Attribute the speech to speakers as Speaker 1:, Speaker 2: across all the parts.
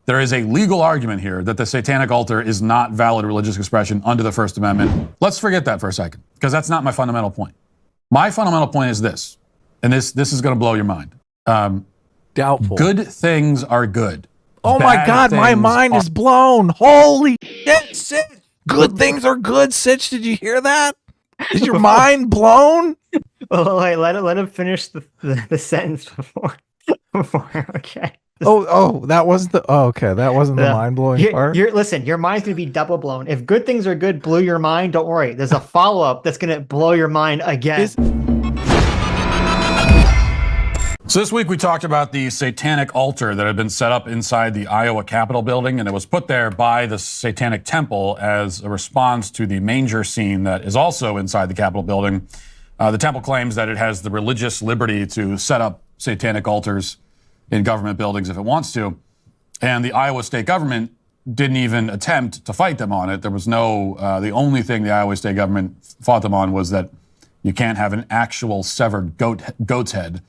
Speaker 1: There is a legal argument here that the satanic altar is not valid religious expression under the First Amendment. Let's forget that for a second, because that's not my fundamental point. My fundamental point is this, and this is going to blow your mind.
Speaker 2: Doubtful.
Speaker 1: Good things are good.
Speaker 2: Oh my God, my mind is blown. Holy shit, Sitch. Good things are good, Sitch. Did you hear that? Is your mind blown?
Speaker 3: Well, wait, let him finish the sentence before. Okay.
Speaker 2: That wasn't the that wasn't the mind-blowing part.
Speaker 3: Listen, your mind's gonna be double blown. If good things are good, blew your mind, don't worry. There's a follow-up that's gonna blow your mind again.
Speaker 1: So this week we talked about the satanic altar that had been set up inside the Iowa Capitol building, and it was put there by the Satanic Temple as a response to the manger scene that is also inside the Capitol building. The temple claims that it has the religious liberty to set up satanic altars in government buildings if it wants to, and the Iowa state government didn't even attempt to fight them on it. There was no, the only thing the Iowa state government fought them on was that you can't have an actual severed goat's head,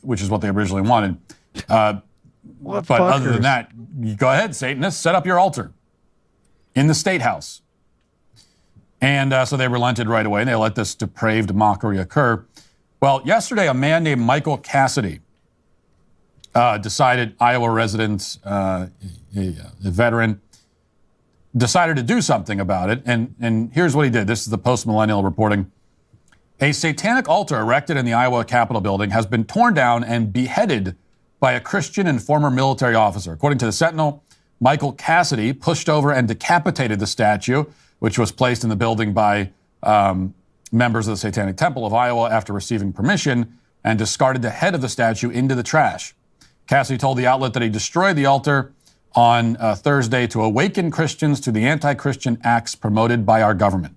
Speaker 1: which is what they originally wanted. But other than that, you go ahead, Satanists, set up your altar in the State House. And so they relented right away, and they let this depraved mockery occur. Well, yesterday, a man named Michael Cassidy decided, Iowa resident, a veteran, decided to do something about it. And here's what he did. This is the Post-Millennial reporting. A satanic altar erected in the Iowa Capitol building has been torn down and beheaded by a Christian and former military officer. According to the Sentinel, Michael Cassidy pushed over and decapitated the statue, which was placed in the building by members of the Satanic Temple of Iowa after receiving permission, and discarded the head of the statue into the trash. Cassidy told the outlet that he destroyed the altar on Thursday to awaken Christians to the anti-Christian acts promoted by our government.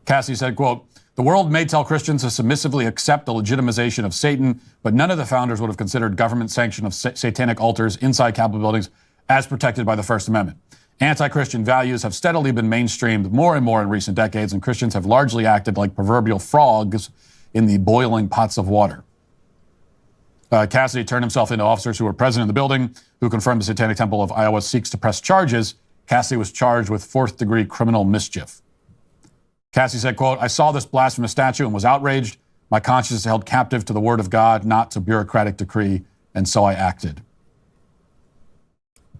Speaker 1: Cassidy said, quote, "The world may tell Christians to submissively accept the legitimization of Satan, but none of the founders would have considered government sanction of satanic altars inside Capitol buildings as protected by the First Amendment. Anti-Christian values have steadily been mainstreamed more and more in recent decades, and Christians have largely acted like proverbial frogs in the boiling pots of water." Cassidy turned himself into officers who were present in the building, who confirmed the Satanic Temple of Iowa seeks to press charges. Cassidy was charged with fourth-degree criminal mischief. Cassidy said, quote, "I saw this blasphemous statue and was outraged. My conscience is held captive to the word of God, not to bureaucratic decree, and so I acted."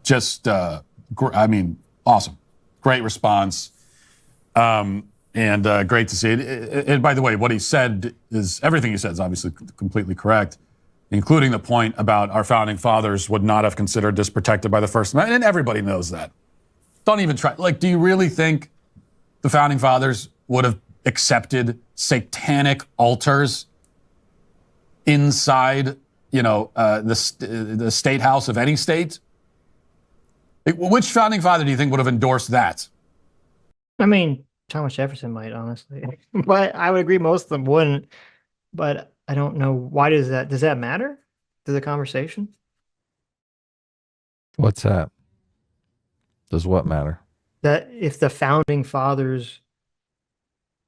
Speaker 1: Just, awesome. Great response. And great to see it. And by the way, what he said is, everything he said is obviously completely correct, including the point about our founding fathers would not have considered this protected by the First Amendment. And everybody knows that. Don't even try. Like, do you really think the founding fathers would have accepted satanic altars inside, the state house of any state? Which founding father do you think would have endorsed that?
Speaker 3: I mean, Thomas Jefferson might, honestly. But I would agree most of them wouldn't. But I don't know, why does that matter to the conversation?
Speaker 2: What's that? Does what matter?
Speaker 3: That if the founding fathers,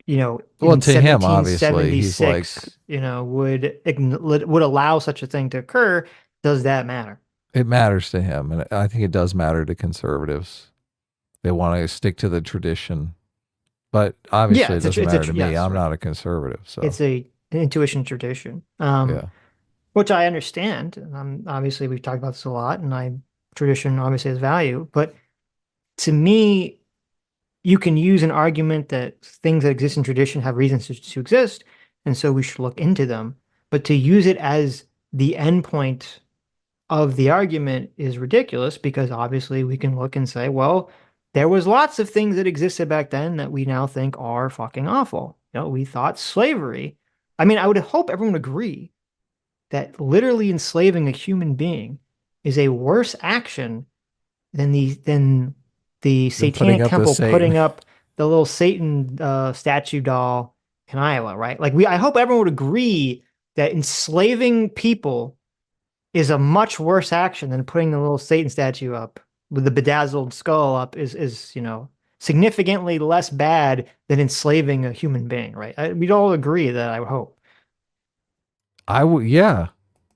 Speaker 2: well, to him, obviously, he's like,
Speaker 3: would allow such a thing to occur, does that matter?
Speaker 2: It matters to him, and I think it does matter to conservatives. They want to stick to the tradition, but obviously it doesn't matter to me. I'm not a conservative, so
Speaker 3: it's an intuition tradition, which I understand. Obviously, we've talked about this a lot, and tradition obviously has value, but to me, you can use an argument that things that exist in tradition have reasons to exist, and so we should look into them. But to use it as the endpoint of the argument is ridiculous, because obviously we can look and say, well, there was lots of things that existed back then that we now think are fucking awful. We thought slavery. I mean, I would hope everyone would agree that literally enslaving a human being is a worse action than the Satanic Temple putting up the little Satan statue doll in Iowa, right? Like, I hope everyone would agree that enslaving people is a much worse action than putting the little Satan statue up with the bedazzled skull up is significantly less bad than enslaving a human being, right? We'd all agree that, I would hope.
Speaker 2: Yeah.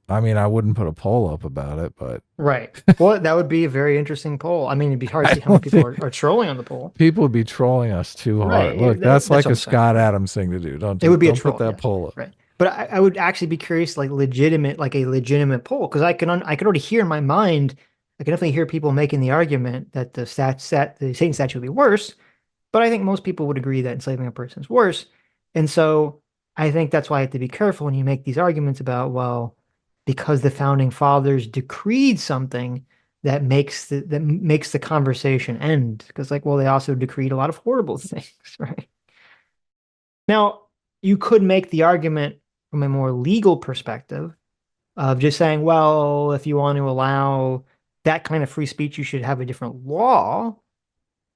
Speaker 2: I mean, I wouldn't put a poll up about it, but
Speaker 3: right. Well, that would be a very interesting poll. I mean, it'd be hard to see how many people are trolling on the poll.
Speaker 2: People would be trolling us too hard. Look, that's like a Scott Adams thing to do. Don't put that poll up.
Speaker 3: Right. But I would actually be curious, like a legitimate poll, because I can already hear in my mind, I can definitely hear people making the argument that the Satan statue would be worse. But I think most people would agree that enslaving a person is worse. And so I think that's why I have to be careful when you make these arguments about, well, because the founding fathers decreed something that makes the conversation end. Because like, well, they also decreed a lot of horrible things, right? Now, you could make the argument from a more legal perspective of just saying, well, if you want to allow that kind of free speech, you should have a different law.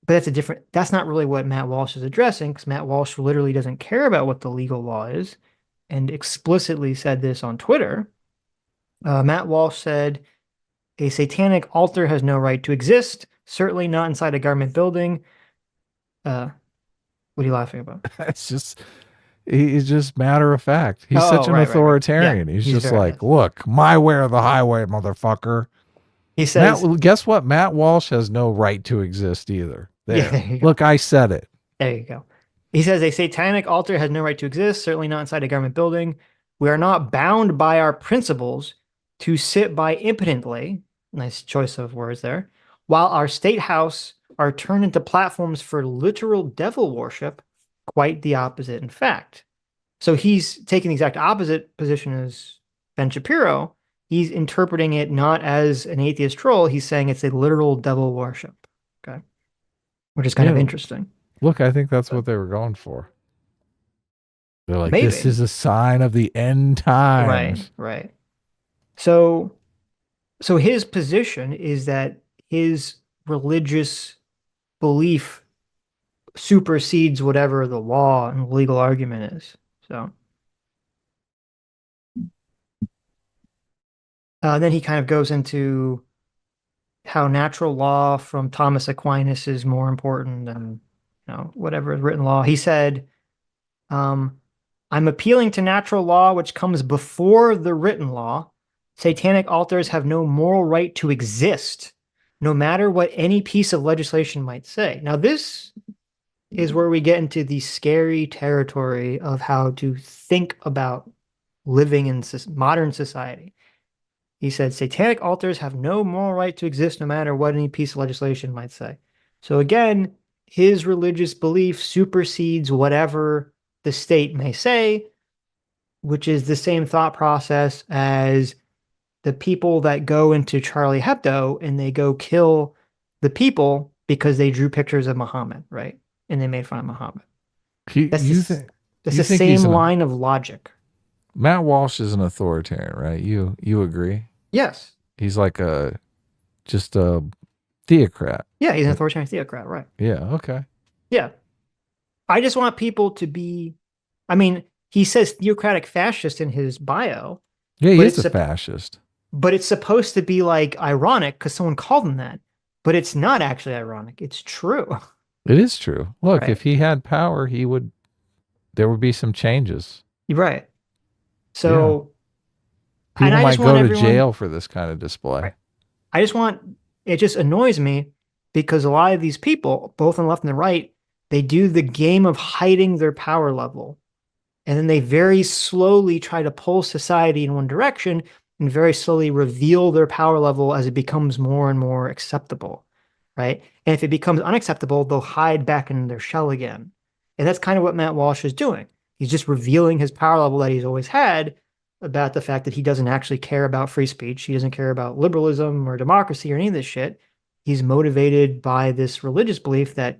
Speaker 3: But that's not really what Matt Walsh is addressing, because Matt Walsh literally doesn't care about what the legal law is and explicitly said this on Twitter. Matt Walsh said, a satanic altar has no right to exist, certainly not inside a government building. What are you laughing about?
Speaker 2: He's just matter of fact. He's such an authoritarian. Right. Yeah, he's just like, look, my way or the highway, motherfucker.
Speaker 3: He says,
Speaker 2: guess what? Matt Walsh has no right to exist either. There. Look, I said it.
Speaker 3: There you go. He says, a satanic altar has no right to exist, certainly not inside a government building. We are not bound by our principles to sit by impotently, nice choice of words there, while our state house are turned into platforms for literal devil worship, quite the opposite, in fact. So he's taking the exact opposite position as Ben Shapiro. He's interpreting it not as an atheist troll. He's saying it's a literal devil worship. Okay. Which is kind of interesting.
Speaker 2: Look, I think that's what they were going for. They're like, maybe. This is a sign of the end times.
Speaker 3: Right. So his position is that his religious belief supersedes whatever the law and legal argument is. So then he kind of goes into how natural law from Thomas Aquinas is more important than whatever is written law. He said, I'm appealing to natural law, which comes before the written law. Satanic altars have no moral right to exist, no matter what any piece of legislation might say. Now, this is where we get into the scary territory of how to think about living in modern society. He said, satanic altars have no moral right to exist, no matter what any piece of legislation might say. So again, his religious belief supersedes whatever the state may say, which is the same thought process as the people that go into Charlie Hebdo and they go kill the people because they drew pictures of Muhammad, right? And they made fun of Muhammad. That's the same line of logic.
Speaker 2: Matt Walsh is an authoritarian, right? You agree?
Speaker 3: Yes.
Speaker 2: He's like just a theocrat.
Speaker 3: Yeah, he's an authoritarian theocrat, right?
Speaker 2: Yeah, okay.
Speaker 3: Yeah. I just want people to be, I mean, he says theocratic fascist in his bio.
Speaker 2: Yeah, he is a fascist.
Speaker 3: But it's supposed to be like ironic because someone called him that. But it's not actually ironic. It's true.
Speaker 2: It is true. Look, right. If he had power, there would be some changes.
Speaker 3: Right. So
Speaker 2: people might go to jail for this kind of display.
Speaker 3: Right. It just annoys me because a lot of these people, both on the left and the right, they do the game of hiding their power level. And then they very slowly try to pull society in one direction and very slowly reveal their power level as it becomes more and more acceptable, right? And if it becomes unacceptable, they'll hide back in their shell again. And that's kind of what Matt Walsh is doing. He's just revealing his power level that he's always had about the fact that he doesn't actually care about free speech. He doesn't care about liberalism or democracy or any of this shit. He's motivated by this religious belief that,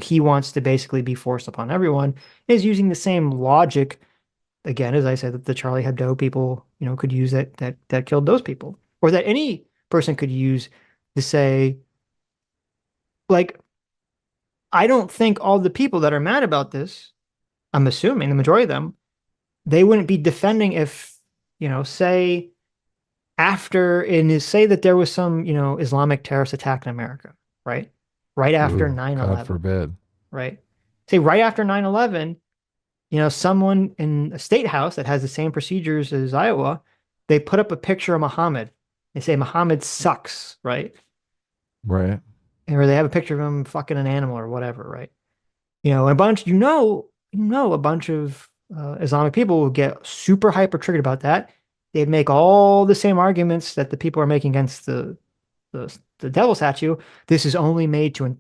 Speaker 3: he wants to basically be forced upon everyone. Is using the same logic, again, as I said, that the Charlie Hebdo people, could use that killed those people. Or that any person could use to say, like, I don't think all the people that are mad about this, I'm assuming the majority of them, they wouldn't be defending if, say that there was some, Islamic terrorist attack in America, right? Right after 9/11.
Speaker 2: God forbid.
Speaker 3: Right. Say right after 9/11, someone in a state house that has the same procedures as Iowa they put up a picture of Muhammad. They say Muhammad sucks, right?
Speaker 2: Right.
Speaker 3: Or they have a picture of him fucking an animal or whatever, right? A bunch, a bunch of Islamic people will get super hyper triggered about that. They'd make all the same arguments that the people are making against the devil statue. This is only made to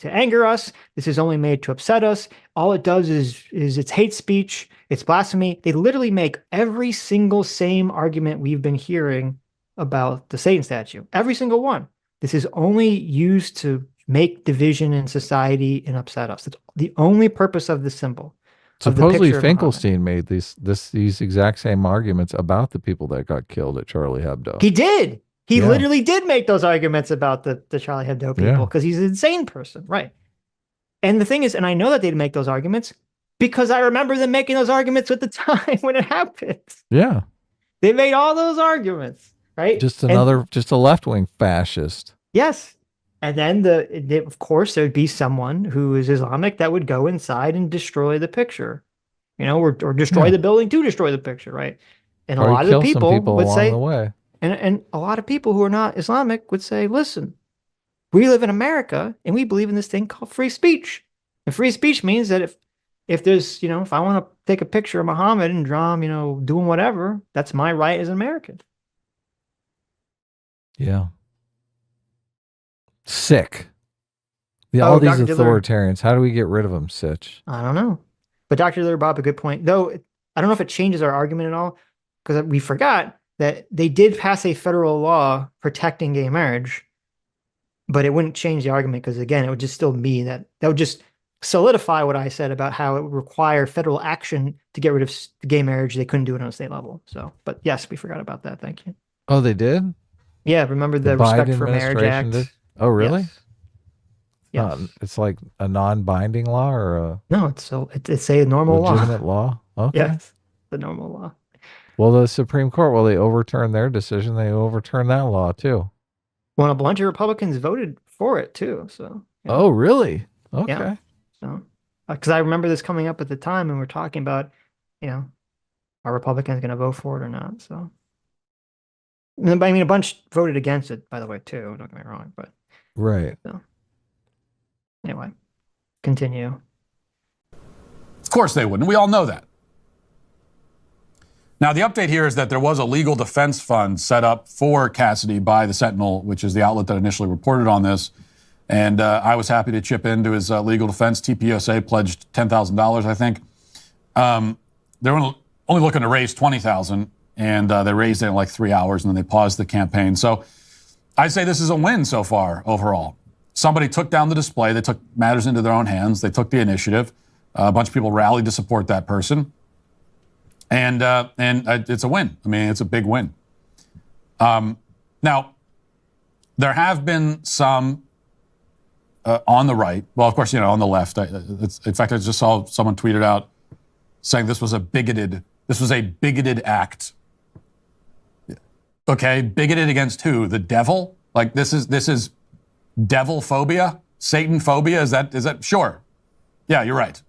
Speaker 3: anger us. This is only made to upset us. All it does is it's hate speech. It's blasphemy. They literally make every single same argument we've been hearing about the Satan statue. Every single one. This is only used to make division in society and upset us. That's the only purpose of the symbol.
Speaker 2: Supposedly Finkelstein made these exact same arguments about the people that got killed at Charlie Hebdo.
Speaker 3: He did. He literally did make those arguments about the Charlie Hebdo people because he's an insane person. Right. And the thing is, and I know that they'd make those arguments because I remember them making those arguments at the time when it happened.
Speaker 2: Yeah.
Speaker 3: They made all those arguments. Right.
Speaker 2: Just a left-wing fascist.
Speaker 3: Yes. And then of course, there'd be someone who is Islamic that would go inside and destroy the picture, or destroy the building to destroy the picture. Right. And
Speaker 2: or
Speaker 3: a lot of the people would
Speaker 2: along
Speaker 3: say,
Speaker 2: the way.
Speaker 3: And a lot of people who are not Islamic would say, listen, we live in America and we believe in this thing called free speech. And free speech means that if there's, if I want to take a picture of Muhammad and draw him, doing whatever, that's my right as an American.
Speaker 2: Yeah. Sick. All these authoritarians, how do we get rid of them, Sitch?
Speaker 3: I don't know. But Dr. Diller brought up a good point. Though, I don't know if it changes our argument at all, because we forgot that they did pass a federal law protecting gay marriage, but it wouldn't change the argument because, again, it would just still mean that would just solidify what I said about how it would require federal action to get rid of gay marriage. They couldn't do it on a state level. So, but yes, we forgot about that. Thank you.
Speaker 2: Oh, they did?
Speaker 3: Yeah, remember the Respect for Marriage Act?
Speaker 2: Did? Oh, really?
Speaker 3: Yes.
Speaker 2: It's like a non-binding law or a...
Speaker 3: No, it's a normal
Speaker 2: legitimate law? Okay.
Speaker 3: Yes, the normal law.
Speaker 2: Well, the Supreme Court, will they overturn their decision? They overturn that law too.
Speaker 3: Well, a bunch of Republicans voted for it too. So.
Speaker 2: Yeah. Oh, really? Okay.
Speaker 3: Yeah. So, because I remember this coming up at the time, and we're talking about, are Republicans going to vote for it or not? So, I mean, a bunch voted against it, by the way, too. Don't get me wrong, but
Speaker 2: right.
Speaker 3: So, anyway, continue.
Speaker 1: Of course they wouldn't. We all know that. Now, the update here is that there was a legal defense fund set up for Cassidy by the Sentinel, which is the outlet that initially reported on this. And I was happy to chip into his legal defense. TPUSA pledged $10,000, I think. They were only looking to raise $20,000, and they raised it in like 3 hours, and then they paused the campaign. So I'd say this is a win so far overall. Somebody took down the display. They took matters into their own hands. They took the initiative. A bunch of people rallied to support that person. And it's a win. I mean, it's a big win. Now, there have been some on the right. Well, of course, on the left. In fact, I just saw someone tweeted out saying this was a bigoted act. Okay, bigoted against who? The devil? Like this is devil phobia, Satan phobia. Is that sure? Yeah, you're right.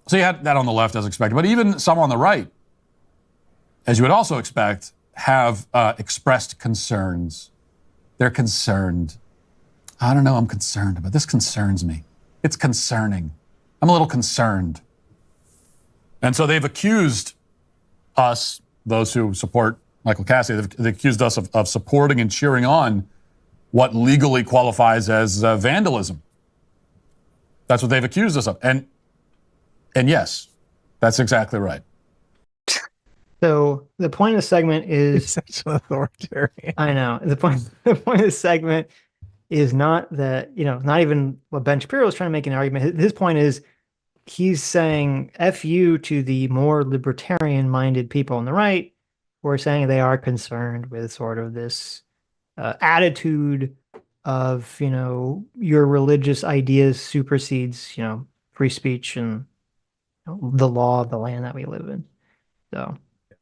Speaker 1: So you had that on the left as expected, but even some on the right, as you would also expect, have expressed concerns. They're concerned. I don't know, I'm concerned, but this concerns me. It's concerning. I'm a little concerned. And so they've accused us, those who support Michael Cassidy, they've accused us of supporting and cheering on what legally qualifies as vandalism. That's what they've accused us of. And yes, that's exactly right.
Speaker 3: So the point of the segment is...
Speaker 2: He's such an authoritarian.
Speaker 3: I know. The point of the segment is not that, not even what Ben Shapiro is trying to make an argument. His point is he's saying F you to the more libertarian-minded people on the right who are saying they are concerned with sort of this attitude of, your religious ideas supersedes, free speech and the law of the land that we live in. So,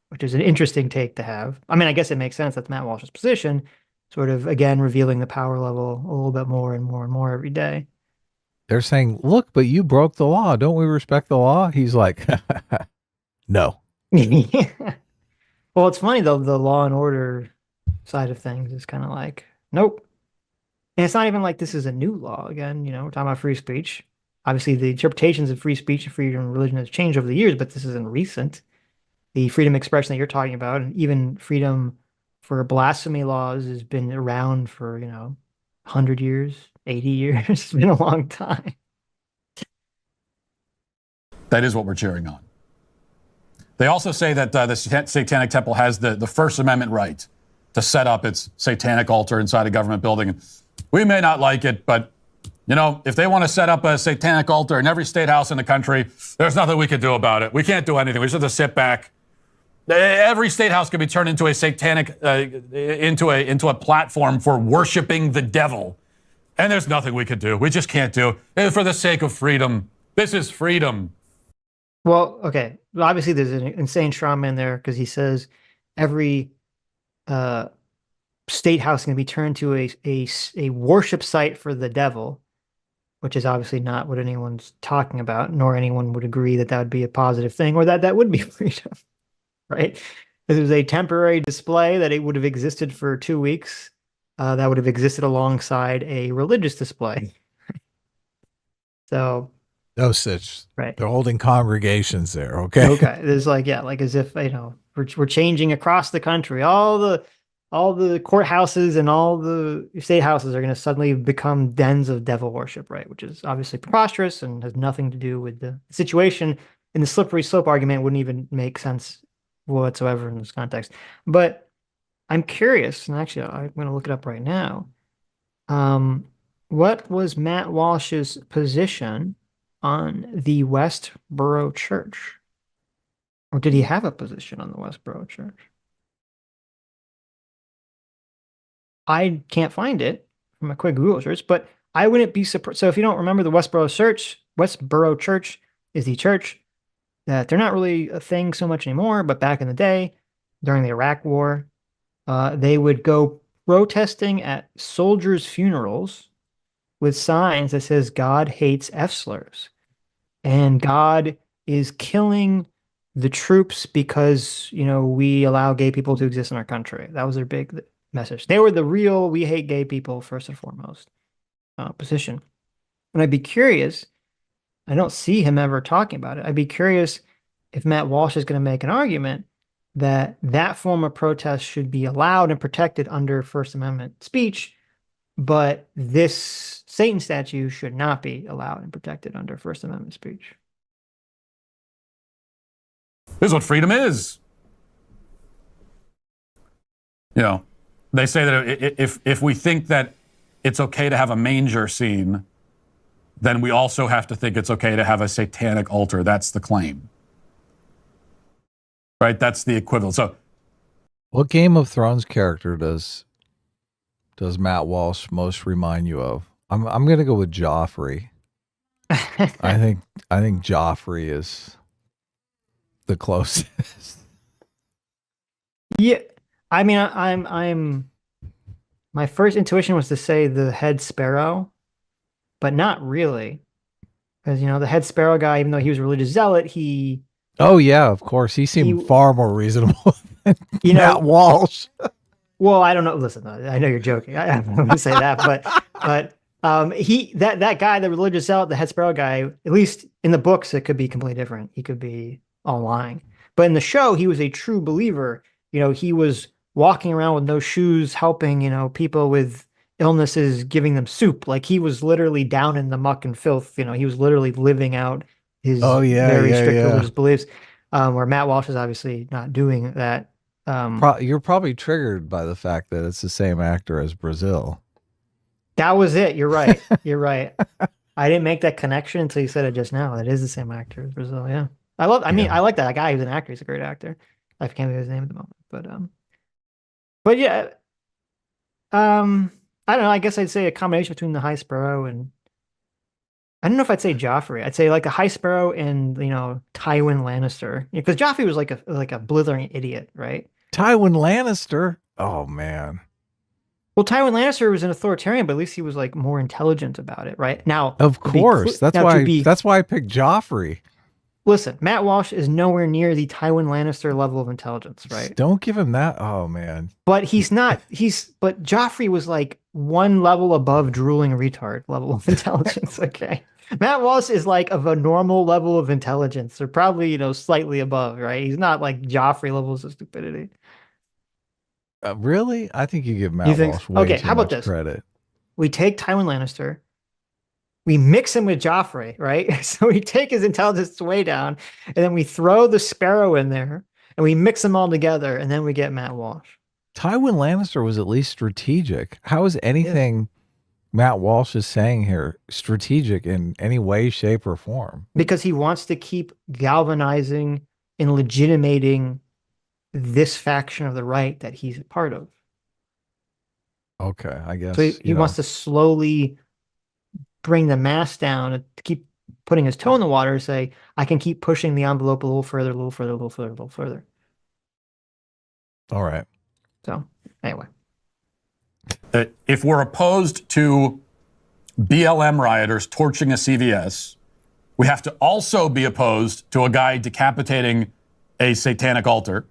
Speaker 3: which is an interesting take to have. I mean, I guess it makes sense. That's Matt Walsh's position, sort of, again, revealing the power level a little bit more and more and more every day.
Speaker 2: They're saying, look, but you broke the law. Don't we respect the law? He's like, no.
Speaker 3: Well, it's funny though, the law and order side of things is kind of like, nope. And it's not even like this is a new law. Again, we're talking about free speech. Obviously, the interpretations of free speech and freedom of religion has changed over the years, but this isn't recent. The freedom of expression that you're talking about, and even freedom for blasphemy laws, has been around for, 100 years, 80 years. It's been a long time.
Speaker 1: That is what we're cheering on. They also say that the Satanic Temple has the First Amendment right to set up its satanic altar inside a government building. We may not like it, but, if they want to set up a satanic altar in every state house in the country, there's nothing we can do about it. We can't do anything. We just have to sit back. Every state house could be turned into a satanic, into a platform for worshiping the devil. And there's nothing we could do. We just can't do it for the sake of freedom. This is freedom.
Speaker 3: Well, okay. Well, obviously, there's an insane straw man there because he says every state house is going to be turned to a worship site for the devil, which is obviously not what anyone's talking about, nor anyone would agree that that would be a positive thing or that would be freedom, right? This was a temporary display that it would have existed for 2 weeks. That would have existed alongside a religious display. So.
Speaker 2: Oh, Sitch.
Speaker 3: Right.
Speaker 2: They're holding congregations there. Okay.
Speaker 3: Okay. There's like as if we're changing across the country. All the courthouses and all the state houses are going to suddenly become dens of devil worship, right? Which is obviously preposterous and has nothing to do with the situation. And the slippery slope argument wouldn't even make sense whatsoever in this context. But I'm curious, and actually I'm going to look it up right now. What was Matt Walsh's position on the Westboro Church? Or did he have a position on the Westboro Church? I can't find it from a quick Google search, but I wouldn't be surprised. So if you don't remember, the Westboro Church is the church that they're not really a thing so much anymore, but back in the day, during the Iraq War, they would go protesting at soldiers' funerals with signs that says God hates F-slurs and God is killing the troops because, we allow gay people to exist in our country. That was their big message. They were the real, we hate gay people first and foremost position. And I'd be curious, I don't see him ever talking about it. I'd be curious if Matt Walsh is going to make an argument that that form of protest should be allowed and protected under First Amendment speech, but this Satan statue should not be allowed and protected under First Amendment speech.
Speaker 1: This is what freedom is. They say that if we think that it's okay to have a manger scene, then we also have to think it's okay to have a satanic altar. That's the claim. Right? That's the equivalent. So,
Speaker 2: what Game of Thrones character does Matt Walsh most remind you of? I'm going to go with Joffrey. I think Joffrey is the closest.
Speaker 3: Yeah. I mean, I'm my first intuition was to say the head sparrow, but not really. Because, the head sparrow guy, even though he was a religious zealot,
Speaker 2: oh yeah, of course. He seemed far more reasonable than Matt Walsh.
Speaker 3: Well, I don't know. Listen, I know you're joking. I'm going to say that, but that guy, the religious zealot, the head sparrow guy, at least in the books, it could be completely different. He could be all lying. But in the show, he was a true believer. He was walking around with no shoes, helping, people with illnesses, giving them soup. Like he was literally down in the muck and filth. He was literally living out his very strict religious beliefs. Where Matt Walsh is obviously not doing that.
Speaker 2: You're probably triggered by the fact that it's the same actor as Brazil.
Speaker 3: That was it. You're right. You're right. I didn't make that connection until you said it just now. It is the same actor as Brazil. Yeah. I like that guy. He's an actor. He's a great actor. I can't think of his name at the moment, but yeah. I don't know. I guess I'd say a combination between the High Sparrow and I don't know if I'd say Joffrey. I'd say like a High Sparrow and Tywin Lannister, because Joffrey was like a blithering idiot, right?
Speaker 2: Tywin Lannister. Oh man.
Speaker 3: Well, Tywin Lannister was an authoritarian, but at least he was like more intelligent about it, right? Now,
Speaker 2: of course, that's why I picked Joffrey.
Speaker 3: listen, Matt Walsh is nowhere near the Tywin Lannister level of intelligence, right?
Speaker 2: Don't give him that. Oh man.
Speaker 3: But he's not. But Joffrey was like one level above drooling retard level of intelligence. Okay, Matt Walsh is like of a normal level of intelligence, or probably slightly above, right? He's not like Joffrey levels of stupidity.
Speaker 2: Really? I think you give
Speaker 3: You
Speaker 2: Matt
Speaker 3: think?
Speaker 2: Walsh way
Speaker 3: Okay,
Speaker 2: too
Speaker 3: how about
Speaker 2: much
Speaker 3: this?
Speaker 2: credit.
Speaker 3: We take Tywin Lannister, we mix him with Joffrey, right? So we take his intelligence way down, and then we throw the Sparrow in there, and we mix them all together, and then we get Matt Walsh.
Speaker 2: Tywin Lannister was at least strategic. How is anything Matt Walsh is saying here strategic in any way, shape, or form?
Speaker 3: Because he wants to keep galvanizing and legitimating this faction of the right that he's a part of.
Speaker 2: Okay, I guess.
Speaker 3: So he wants to slowly bring the mass down and keep putting his toe in the water and say, I can keep pushing the envelope a little further, a little further, a little further, a little further.
Speaker 2: All right.
Speaker 3: So anyway.
Speaker 1: If we're opposed to BLM rioters torching a CVS, we have to also be opposed to a guy decapitating a satanic altar.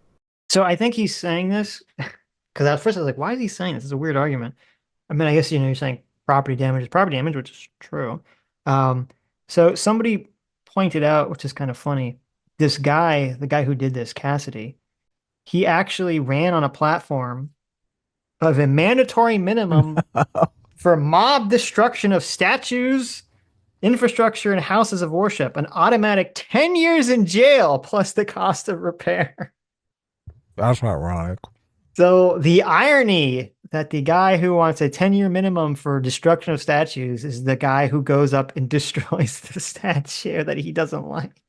Speaker 3: So I think he's saying this because at first I was like, why is he saying this? It's a weird argument. I mean, I guess, you're saying property damage is property damage, which is true. So somebody pointed out, which is kind of funny, this guy, the guy who did this, Cassidy, he actually ran on a platform of a mandatory minimum for mob destruction of statues, infrastructure, and houses of worship, an automatic 10 years in jail plus the cost of repair.
Speaker 2: That's ironic.
Speaker 3: So the irony that the guy who wants a 10-year minimum for destruction of statues is the guy who goes up and destroys the statue that he doesn't like.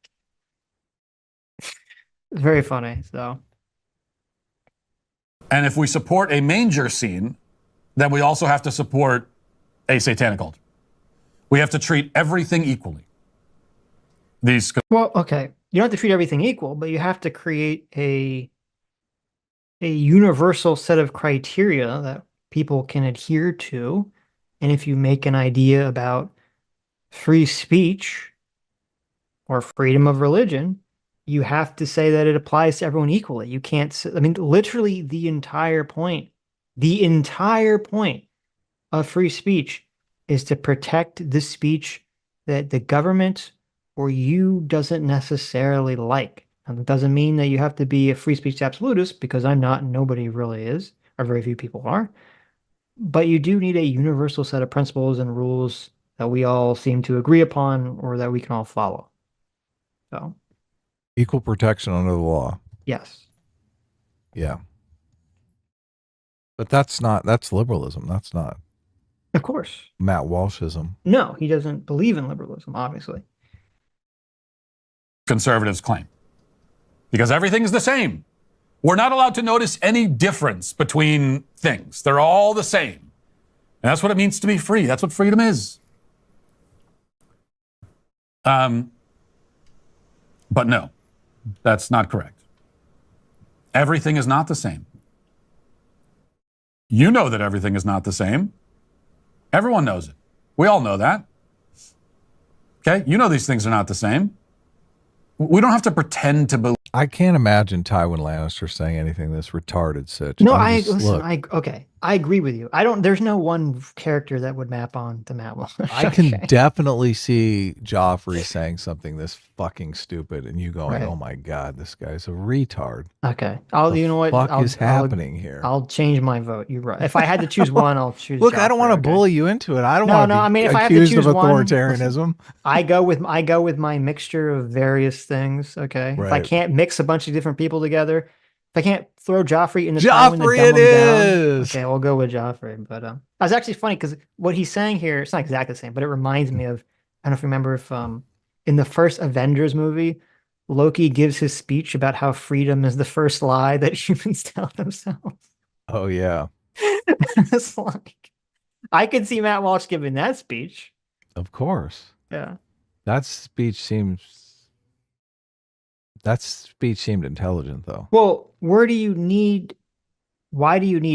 Speaker 3: It's very funny. So,
Speaker 1: and if we support a manger scene, then we also have to support a satanic altar. We have to treat everything equally.
Speaker 3: Well, okay, you don't have to treat everything equal, but you have to create a universal set of criteria that people can adhere to. And if you make an idea about free speech or freedom of religion, you have to say that it applies to everyone equally. You can't, I mean, literally the entire point of free speech is to protect the speech that the government or you doesn't necessarily like. And it doesn't mean that you have to be a free speech absolutist, because I'm not, and nobody really is, or very few people are. But you do need a universal set of principles and rules that we all seem to agree upon or that we can all follow. So,
Speaker 2: equal protection under the law.
Speaker 3: Yes.
Speaker 2: Yeah. But that's liberalism. That's not.
Speaker 3: Of course.
Speaker 2: Matt Walshism.
Speaker 3: No, he doesn't believe in liberalism, obviously.
Speaker 1: Conservatives claim. Because everything is the same. We're not allowed to notice any difference between things. They're all the same. And that's what it means to be free. That's what freedom is. But no, that's not correct. Everything is not the same. You know that everything is not the same. Everyone knows it. We all know that. Okay? You know these things are not the same. We don't have to pretend to believe.
Speaker 2: I can't imagine Tywin Lannister saying anything this retarded, Sitch.
Speaker 3: No, okay. I agree with you. There's no one character that would map on to Matt Walsh.
Speaker 2: I can definitely see Joffrey saying something this fucking stupid and you going, oh my God, this guy's a retard.
Speaker 3: Okay.
Speaker 2: You know what? What is happening here?
Speaker 3: I'll change my vote. You're right. If I had to choose one, I'll choose
Speaker 2: Look,
Speaker 3: Joffrey.
Speaker 2: I don't want to bully you into it. I don't want to be accused of authoritarianism.
Speaker 3: I go with my mixture of various things, okay? Right. If I can't mix a bunch of different people together, if I can't throw Joffrey in the
Speaker 2: Joffrey it is.
Speaker 3: Okay, we'll go with Joffrey. But I was actually funny because what he's saying here, it's not exactly the same, but it reminds me of, I don't know if you remember if in the first Avengers movie, Loki gives his speech about how freedom is the first lie that humans tell themselves.
Speaker 2: Oh yeah.
Speaker 3: It's like, I could see Matt Walsh giving that speech.
Speaker 2: Of course.
Speaker 3: Yeah.
Speaker 2: That speech seemed intelligent, though.
Speaker 3: Well, why do you need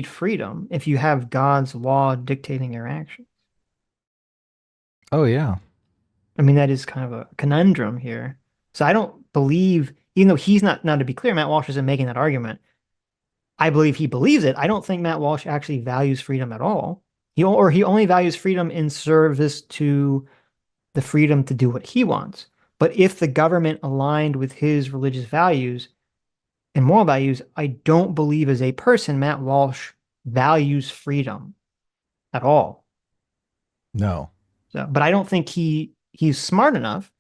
Speaker 3: freedom if you have God's law dictating your actions?
Speaker 2: Oh, yeah.
Speaker 3: I mean, that is kind of a conundrum here. So I don't believe, even though he's not, now to be clear, Matt Walsh isn't making that argument. I believe he believes it. I don't think Matt Walsh actually values freedom at all. He only values freedom in service to the freedom to do what he wants. But if the government aligned with his religious values and moral values, I don't believe as a person Matt Walsh values freedom at all.
Speaker 2: No.
Speaker 3: So, but I don't think he's smart enough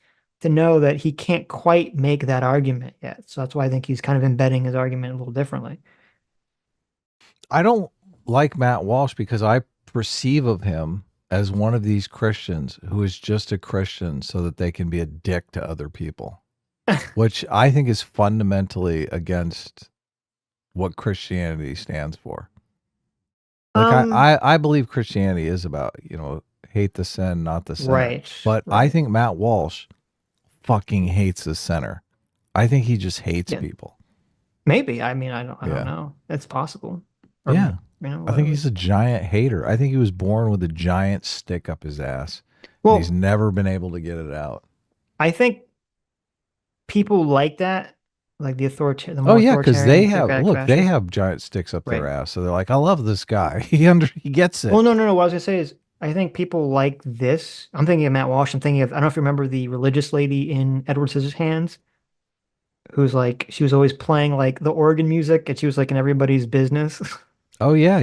Speaker 3: to know that he can't quite make that argument yet. So that's why I think he's kind of embedding his argument a little differently.
Speaker 2: I don't like Matt Walsh because I perceive of him as one of these Christians who is just a Christian so that they can be a dick to other people, which I think is fundamentally against what Christianity stands for. Like I believe Christianity is about, hate the sin, not the sinner.
Speaker 3: Right.
Speaker 2: But
Speaker 3: right.
Speaker 2: I think Matt Walsh fucking hates the sinner. I think he just hates people.
Speaker 3: Maybe. I mean, I don't know. It's possible. Or,
Speaker 2: yeah. I think he's a giant hater. I think he was born with a giant stick up his ass. Well, he's never been able to get it out.
Speaker 3: I think people like that, like the authoritarian.
Speaker 2: Oh yeah, because they have giant sticks up their ass. So they're like, I love this guy. He gets it.
Speaker 3: Well, no. What I was gonna say is, I think people like this. I'm thinking of Matt Walsh. I'm thinking of, I don't know if you remember the religious lady in Edward Scissorhands, who's like, she was always playing like the organ music, and she was like in everybody's business.
Speaker 2: Oh yeah.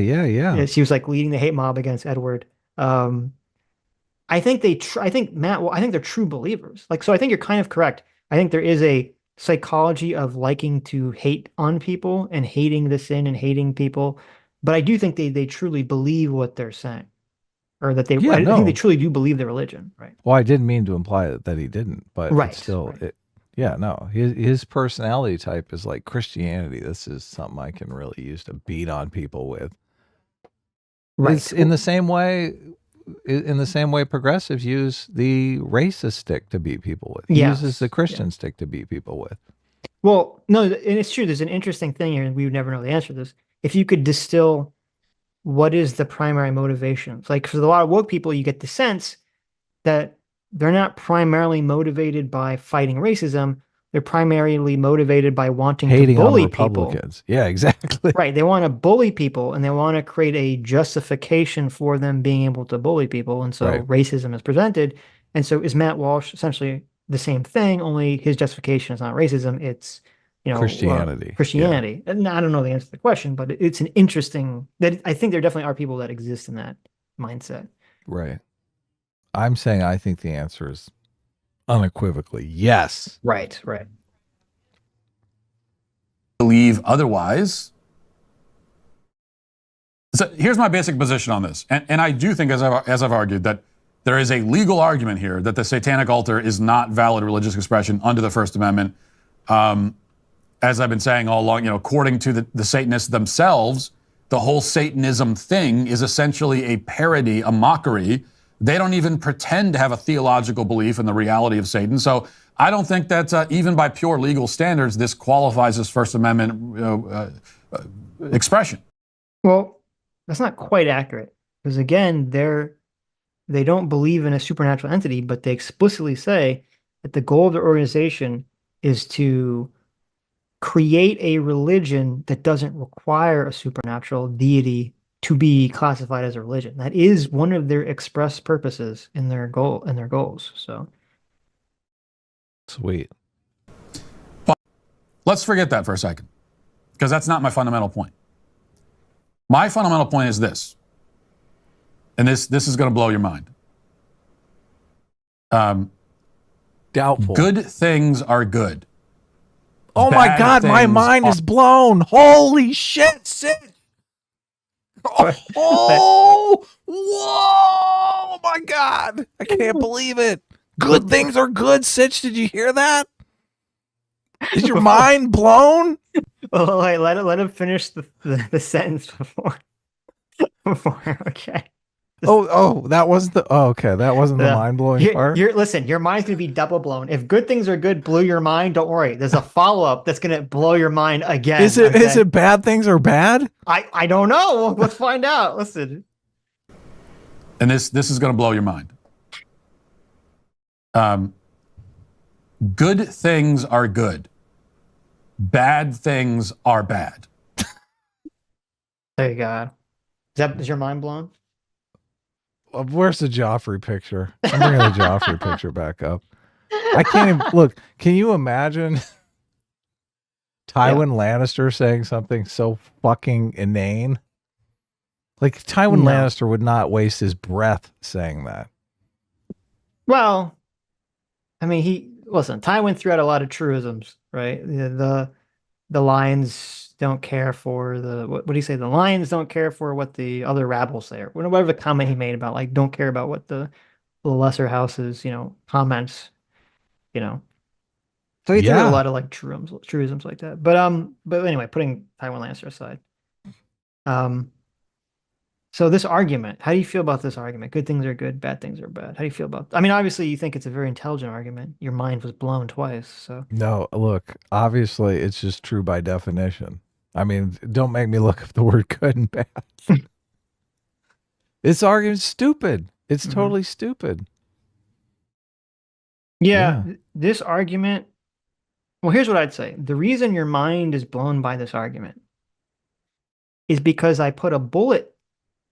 Speaker 3: She was like leading the hate mob against Edward. I think they're true believers. Like, so I think you're kind of correct. I think there is a psychology of liking to hate on people and hating the sin and hating people, but I do think they truly believe what they're saying, or that I think they truly do believe their religion. Right.
Speaker 2: Well, I didn't mean to imply that he didn't, but
Speaker 3: right.
Speaker 2: It's still
Speaker 3: right.
Speaker 2: His personality type is like Christianity. This is something I can really use to beat on people with. Right. It's in the same way progressives use the racist stick to beat people with. He uses the Christian stick to beat people with.
Speaker 3: Well, no, and it's true. There's an interesting thing here, and we would never know the answer to this. If you could distill what is the primary motivation, like for a lot of woke people, you get the sense that they're not primarily motivated by fighting racism. They're primarily motivated by wanting to bully
Speaker 2: Republicans. People. Yeah, exactly.
Speaker 3: Right. They want to bully people, and they want to create a justification for them being able to bully people. And so racism is presented. And so is Matt Walsh essentially the same thing, only his justification is not racism. It's,
Speaker 2: Christianity.
Speaker 3: Christianity. Yeah. And I don't know the answer to the question, but it's an interesting, that I think there definitely are people that exist in that mindset.
Speaker 2: Right. I'm saying I think the answer is unequivocally yes.
Speaker 3: Right.
Speaker 1: Believe otherwise. So here's my basic position on this. And I do think, as I've argued, that there is a legal argument here that the satanic altar is not valid religious expression under the First Amendment. As I've been saying all along, according to the Satanists themselves, the whole Satanism thing is essentially a parody, a mockery. They don't even pretend to have a theological belief in the reality of Satan. So I don't think that even by pure legal standards, this qualifies as First Amendment expression.
Speaker 3: Well, that's not quite accurate, because again, they don't believe in a supernatural entity, but they explicitly say that the goal of their organization is to create a religion that doesn't require a supernatural deity to be classified as a religion. That is one of their express purposes in their goals. So
Speaker 2: sweet.
Speaker 1: Well, let's forget that for a second, because that's not my fundamental point. My fundamental point is this, and this is going to blow your mind.
Speaker 2: Doubtful.
Speaker 1: Good things are good.
Speaker 2: Oh my God, my mind is blown. Holy shit, Sitch. Oh, whoa, my God. I can't believe it. Good things are good, Sitch. Did you hear that? Is your mind blown?
Speaker 3: Well, wait, let him finish the sentence before. Okay.
Speaker 2: That wasn't the mind-blowing part.
Speaker 3: Listen, your mind's gonna be double blown. If good things are good, blew your mind, don't worry. There's a follow-up that's gonna blow your mind again.
Speaker 2: Is it bad things are bad?
Speaker 3: I don't know. Let's find out. Listen.
Speaker 1: And this is gonna blow your mind. Good things are good. Bad things are bad.
Speaker 3: There you go. Is your mind blown?
Speaker 2: Where's the Joffrey picture? I'm bringing the Joffrey picture back up. I can't even look. Can you imagine Tywin Lannister saying something so fucking inane? Like Tywin Lannister would not waste his breath saying that.
Speaker 3: Well, I mean, Tywin threw out a lot of truisms, right? The lions don't care for what do you say? The lions don't care for what the other rabble say, or whatever the comment he made about like don't care about what the lesser houses, comments, you know. So he threw out a lot of like truisms like that. But anyway, putting Tywin Lannister aside. So this argument, how do you feel about this argument? Good things are good, bad things are bad. How do you feel about? I mean, obviously you think it's a very intelligent argument. Your mind was blown twice, so.
Speaker 2: No, look, obviously it's just true by definition. I mean, don't make me look up the word good and bad. This argument's stupid. It's totally stupid.
Speaker 3: Yeah, this argument, well, here's what I'd say. The reason your mind is blown by this argument is because I put a bullet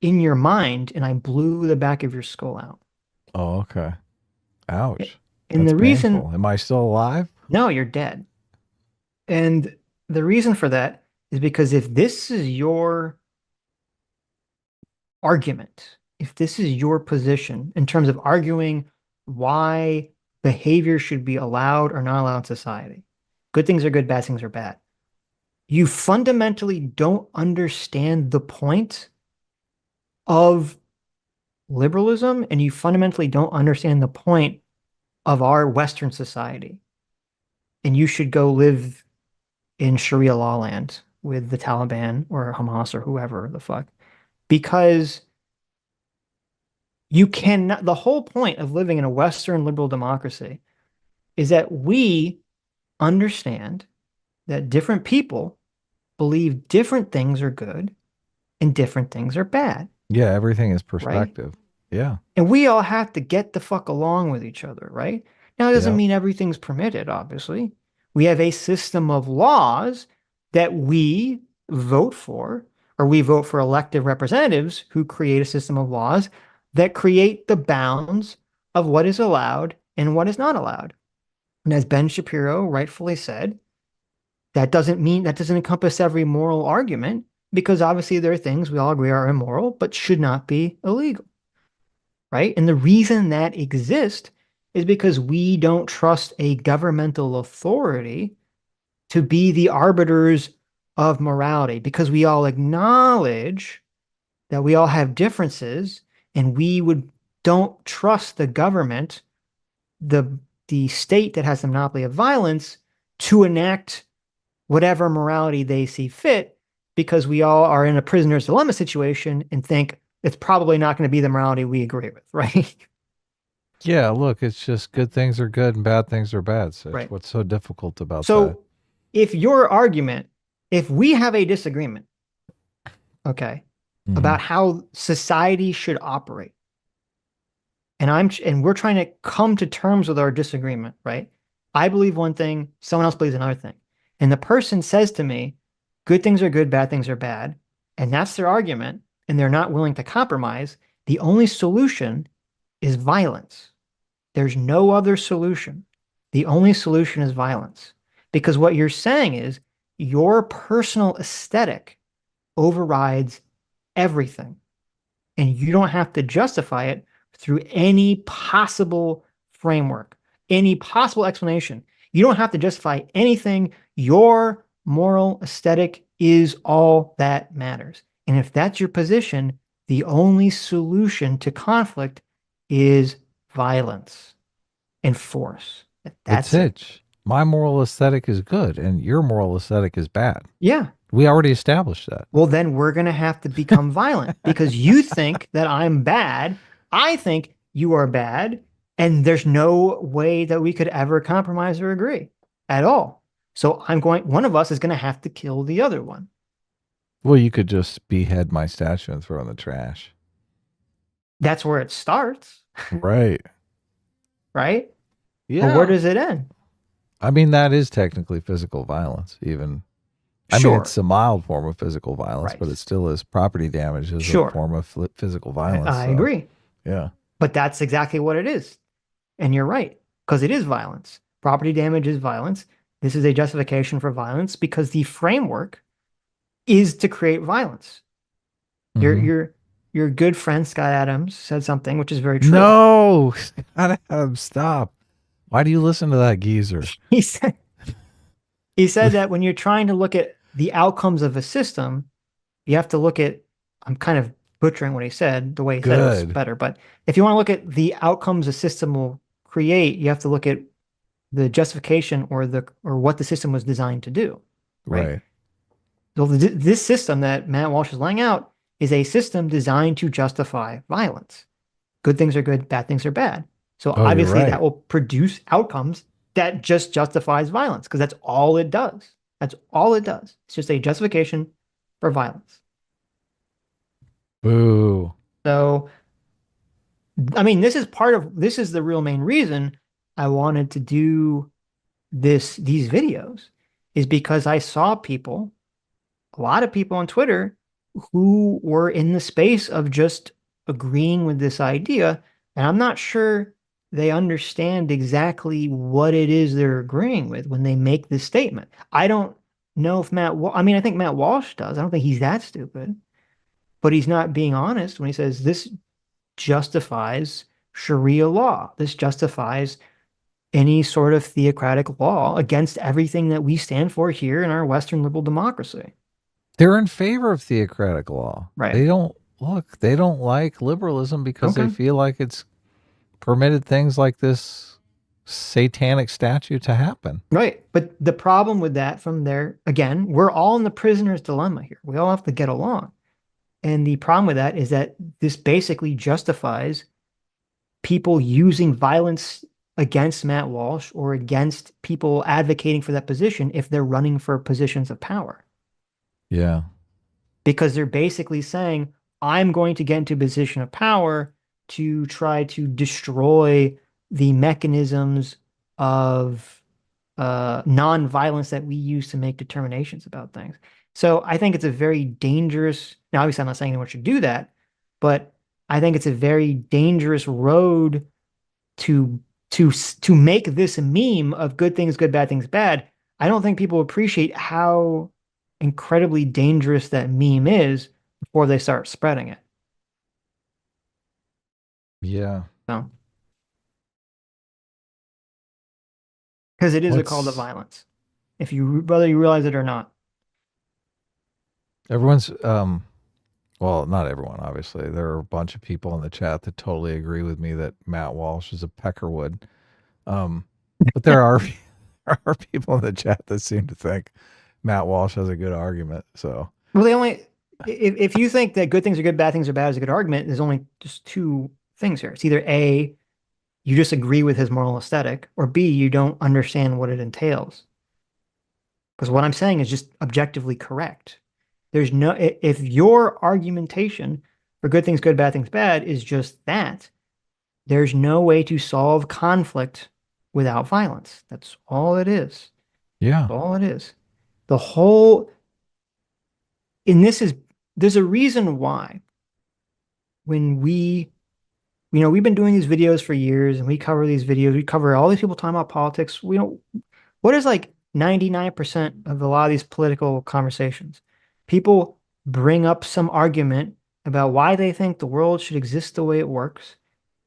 Speaker 3: in your mind and I blew the back of your skull out.
Speaker 2: Oh, okay. Ouch.
Speaker 3: And
Speaker 2: That's
Speaker 3: the reason,
Speaker 2: painful. Am I still alive?
Speaker 3: No, you're dead. And the reason for that is because if this is your argument, if this is your position in terms of arguing why behavior should be allowed or not allowed in society, good things are good, bad things are bad, you fundamentally don't understand the point of liberalism, and you fundamentally don't understand the point of our Western society. And you should go live in Sharia law land with the Taliban or Hamas or whoever the fuck. Because you cannot, the whole point of living in a Western liberal democracy is that we understand that different people believe different things are good and different things are bad.
Speaker 2: Yeah, everything is perspective. Right? Yeah.
Speaker 3: And we all have to get the fuck along with each other, right? Now, it doesn't mean everything's permitted, obviously. We have a system of laws that we vote for, or we vote for elected representatives who create a system of laws that create the bounds of what is allowed and what is not allowed. And as Ben Shapiro rightfully said, that doesn't encompass every moral argument, because obviously there are things we all agree are immoral, but should not be illegal, right? And the reason that exists is because we don't trust a governmental authority to be the arbiters of morality, because we all acknowledge that we all have differences, and don't trust the government, the state that has the monopoly of violence, to enact whatever morality they see fit, because we all are in a prisoner's dilemma situation and think it's probably not going to be the morality we agree with, right?
Speaker 2: Yeah, look, it's just good things are good and bad things are bad. Sitch. Right. What's so difficult about that?
Speaker 3: So if your argument, if we have a disagreement, okay, about how society should operate, and we're trying to come to terms with our disagreement, right? I believe one thing, someone else believes another thing. And the person says to me, good things are good, bad things are bad, and that's their argument, and they're not willing to compromise, the only solution is violence. There's no other solution. The only solution is violence. Because what you're saying is your personal aesthetic overrides everything. And you don't have to justify it through any possible framework, any possible explanation. You don't have to justify anything. Your moral aesthetic is all that matters. And if that's your position, the only solution to conflict is violence and force. That's
Speaker 2: it. My moral aesthetic is good and your moral aesthetic is bad.
Speaker 3: Yeah.
Speaker 2: We already established that.
Speaker 3: Well, then we're going to have to become violent, because you think that I'm bad. I think you are bad. And there's no way that we could ever compromise or agree at all. So one of us is going to have to kill the other one.
Speaker 2: Well, you could just behead my statue and throw it in the trash.
Speaker 3: That's where it starts.
Speaker 2: Right.
Speaker 3: Right?
Speaker 2: Yeah.
Speaker 3: But where does it end?
Speaker 2: I mean, that is technically physical violence, even. I mean, it's
Speaker 3: Sure.
Speaker 2: a mild form of physical violence,
Speaker 3: Right.
Speaker 2: but it still is property damage is a
Speaker 3: Sure.
Speaker 2: form of physical violence.
Speaker 3: I
Speaker 2: So,
Speaker 3: agree.
Speaker 2: yeah.
Speaker 3: But that's exactly what it is. And you're right, because it is violence. Property damage is violence. This is a justification for violence because the framework is to create violence. Your
Speaker 2: Mhm.
Speaker 3: your your good friend Scott Adams said something which is very true.
Speaker 2: No, stop. Why do you listen to that geezer?
Speaker 3: He said he said that when you're trying to look at the outcomes of a system, you have to look at, I'm kind of butchering what he said. The way he said it was
Speaker 2: Good.
Speaker 3: better, but if you want to look at the outcomes a system will create, you have to look at the justification or what the system was designed to do, right?
Speaker 2: Right.
Speaker 3: So this system that Matt Walsh is laying out is a system designed to justify violence. Good things are good, bad things are bad. So
Speaker 2: Oh, you're
Speaker 3: obviously that
Speaker 2: right.
Speaker 3: will produce outcomes that just justifies violence because that's all it does. That's all it does. It's just a justification for violence.
Speaker 2: Boo.
Speaker 3: So, I mean, this is the real main reason I wanted to do these videos is because I saw people, a lot of people on Twitter who were in the space of just agreeing with this idea. And I'm not sure they understand exactly what it is they're agreeing with when they make this statement. I don't know if I mean, I think Matt Walsh does. I don't think he's that stupid, but he's not being honest when he says this justifies Sharia law. This justifies any sort of theocratic law against everything that we stand for here in our Western liberal democracy.
Speaker 2: They're in favor of theocratic law.
Speaker 3: Right.
Speaker 2: They don't they don't like liberalism because they
Speaker 3: Okay.
Speaker 2: feel like it's permitted things like this satanic statue to happen.
Speaker 3: Right. But the problem with that from there, again, we're all in the prisoner's dilemma here. We all have to get along. And the problem with that is that this basically justifies people using violence against Matt Walsh or against people advocating for that position if they're running for positions of power.
Speaker 2: Yeah.
Speaker 3: Because they're basically saying, I'm going to get into a position of power to try to destroy the mechanisms of non-violence that we use to make determinations about things. So I think it's a very dangerous, now obviously I'm not saying anyone should do that, but I think it's a very dangerous road to to make this a meme of good things good, bad things bad. I don't think people appreciate how incredibly dangerous that meme is before they start spreading it.
Speaker 2: Yeah.
Speaker 3: So, because it is a call to violence, if you whether you realize it or not.
Speaker 2: Everyone's well, not everyone, obviously. There are a bunch of people in the chat that totally agree with me that Matt Walsh is a peckerwood. But there are there are people in the chat that seem to think Matt Walsh has a good argument. So,
Speaker 3: well, they only if you think that good things are good, bad things are bad is a good argument, there's only just two things here. It's either A, you just agree with his moral aesthetic, or B, you don't understand what it entails. Because what I'm saying is just objectively correct. There's no, if your argumentation for good things good, bad things bad is just that, there's no way to solve conflict without violence. That's all it is.
Speaker 2: yeah.
Speaker 3: That's all it is. The whole, and there's a reason why when we've been doing these videos for years and we cover these videos, we cover all these people talking about politics. We don't, what is like 99% of a lot of these political conversations? People bring up some argument about why they think the world should exist the way it works,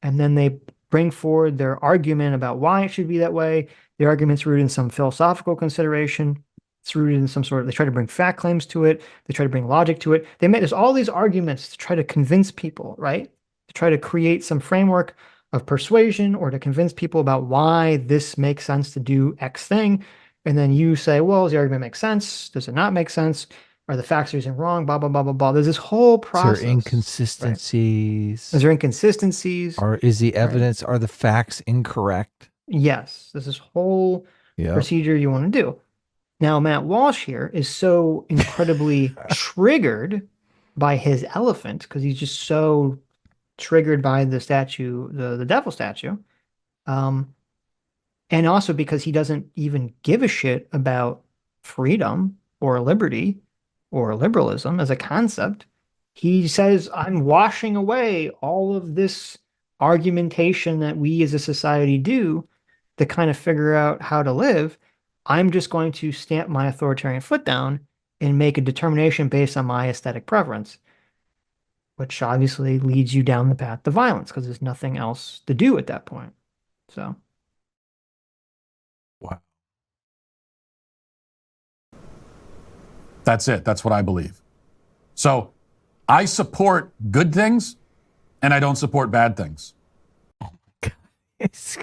Speaker 3: and then they bring forward their argument about why it should be that way. The argument's rooted in some philosophical consideration. It's rooted in some sort of, they try to bring fact claims to it. They try to bring logic to it. There's all these arguments to try to convince people, right? To try to create some framework of persuasion or to convince people about why this makes sense to do X thing. And then you say, well, does the argument make sense? Does it not make sense? Are the facts reason wrong? Blah, blah, blah, blah, blah. There's this whole process.
Speaker 2: Is there inconsistencies?
Speaker 3: Right? Is there inconsistencies?
Speaker 2: Or is the evidence, are the facts incorrect?
Speaker 3: Yes. There's this whole procedure you want to do. Now, Matt Walsh here is so incredibly triggered by his elephant because he's just so triggered by the statue, the devil statue. And also because he doesn't even give a shit about freedom or liberty or liberalism as a concept. He says, I'm washing away all of this argumentation that we as a society do to kind of figure out how to live. I'm just going to stamp my authoritarian foot down and make a determination based on my aesthetic preference, which obviously leads you down the path to violence because there's nothing else to do at that point. So.
Speaker 1: Wow. That's it. That's what I believe. So I support good things and I don't support bad things.
Speaker 2: This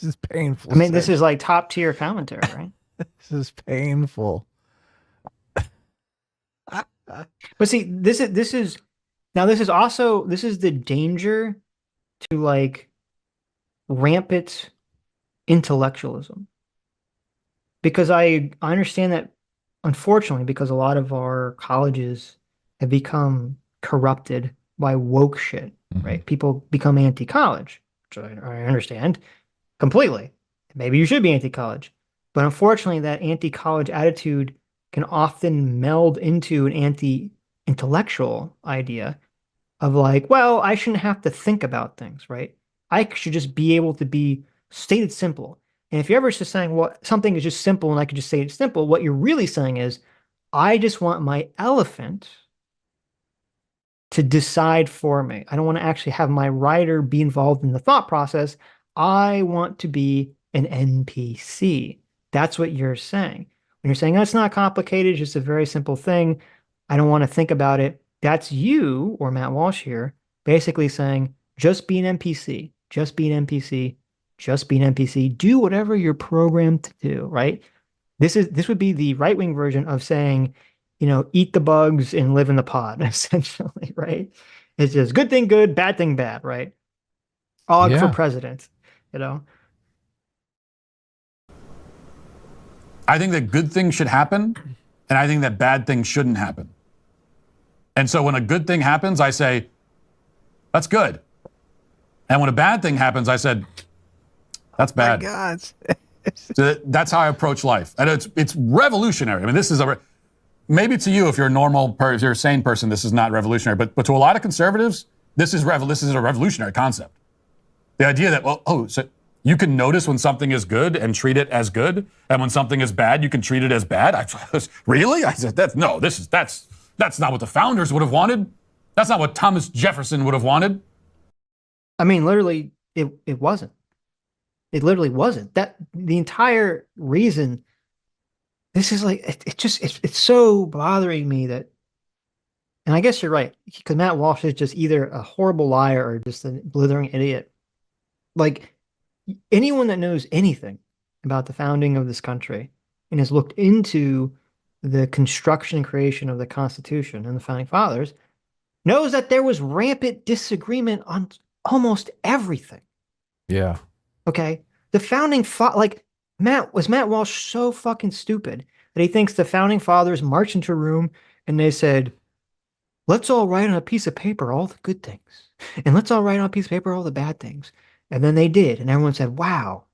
Speaker 2: is painful.
Speaker 3: I mean, this is like top tier commentary, right?
Speaker 2: This is painful.
Speaker 3: But see, this is the danger to like rampant intellectualism. Because I understand that, unfortunately, because a lot of our colleges have become corrupted by woke shit, right? People become anti-college, which I understand completely. Maybe you should be anti-college. But unfortunately, that anti-college attitude can often meld into an anti-intellectual idea of like, well, I shouldn't have to think about things, right? I should just be able to be stated simple. And if you're ever just saying, well, something is just simple and I could just say it's simple, what you're really saying is, I just want my elephant to decide for me. I don't want to actually have my rider be involved in the thought process. I want to be an NPC. That's what you're saying. When you're saying, oh, it's not complicated, it's just a very simple thing, I don't want to think about it. That's you, or Matt Walsh here, basically saying, just be an NPC, just be an NPC, just be an NPC, do whatever you're programmed to do, right? This would be the right-wing version of saying, eat the bugs and live in the pod, essentially, right? It's just good thing good, bad thing bad, right? Og for president,
Speaker 1: I think that good things should happen, and I think that bad things shouldn't happen. And so when a good thing happens, I say, that's good. And when a bad thing happens, I said, that's bad.
Speaker 2: Oh my God.
Speaker 1: So that's how I approach life. And it's revolutionary. I mean, this is maybe to you, if you're a normal if you're a sane person, this is not revolutionary. But to a lot of conservatives, this is a revolutionary concept. The idea that, so you can notice when something is good and treat it as good, and when something is bad, you can treat it as bad. Really? I said, that's not what the founders would have wanted. That's not what Thomas Jefferson would have wanted.
Speaker 3: I mean, literally, it wasn't. It literally wasn't. That the entire reason. This is like it's so bothering me that, and I guess you're right, because Matt Walsh is just either a horrible liar or just a blithering idiot. Like anyone that knows anything about the founding of this country and has looked into the construction and creation of the Constitution and the founding fathers knows that there was rampant disagreement on almost everything.
Speaker 2: Yeah.
Speaker 3: Okay. The founding Matt Walsh so fucking stupid that he thinks the founding fathers marched into a room and they said, let's all write on a piece of paper all the good things. And let's all write on a piece of paper all the bad things. And then they did. And everyone said, wow,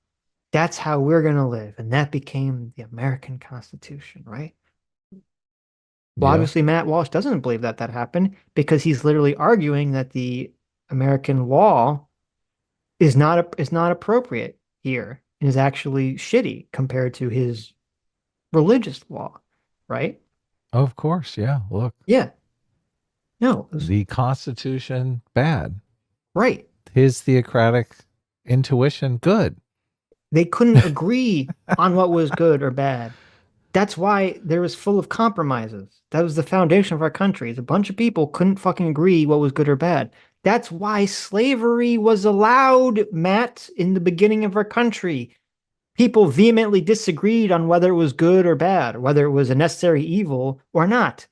Speaker 3: that's how we're going to live. And that became the American Constitution, right? Well, obviously, Matt Walsh doesn't believe that happened because he's literally arguing that the American law is not appropriate here and is actually shitty compared to his religious law, right?
Speaker 2: Of course, yeah. Look.
Speaker 3: Yeah. No.
Speaker 2: The Constitution, bad.
Speaker 3: Right.
Speaker 2: His theocratic intuition, good.
Speaker 3: They couldn't agree on what was good or bad. That's why there was full of compromises. That was the foundation of our country. A bunch of people couldn't fucking agree what was good or bad. That's why slavery was allowed, Matt, in the beginning of our country. People vehemently disagreed on whether it was good or bad, whether it was a necessary evil or not.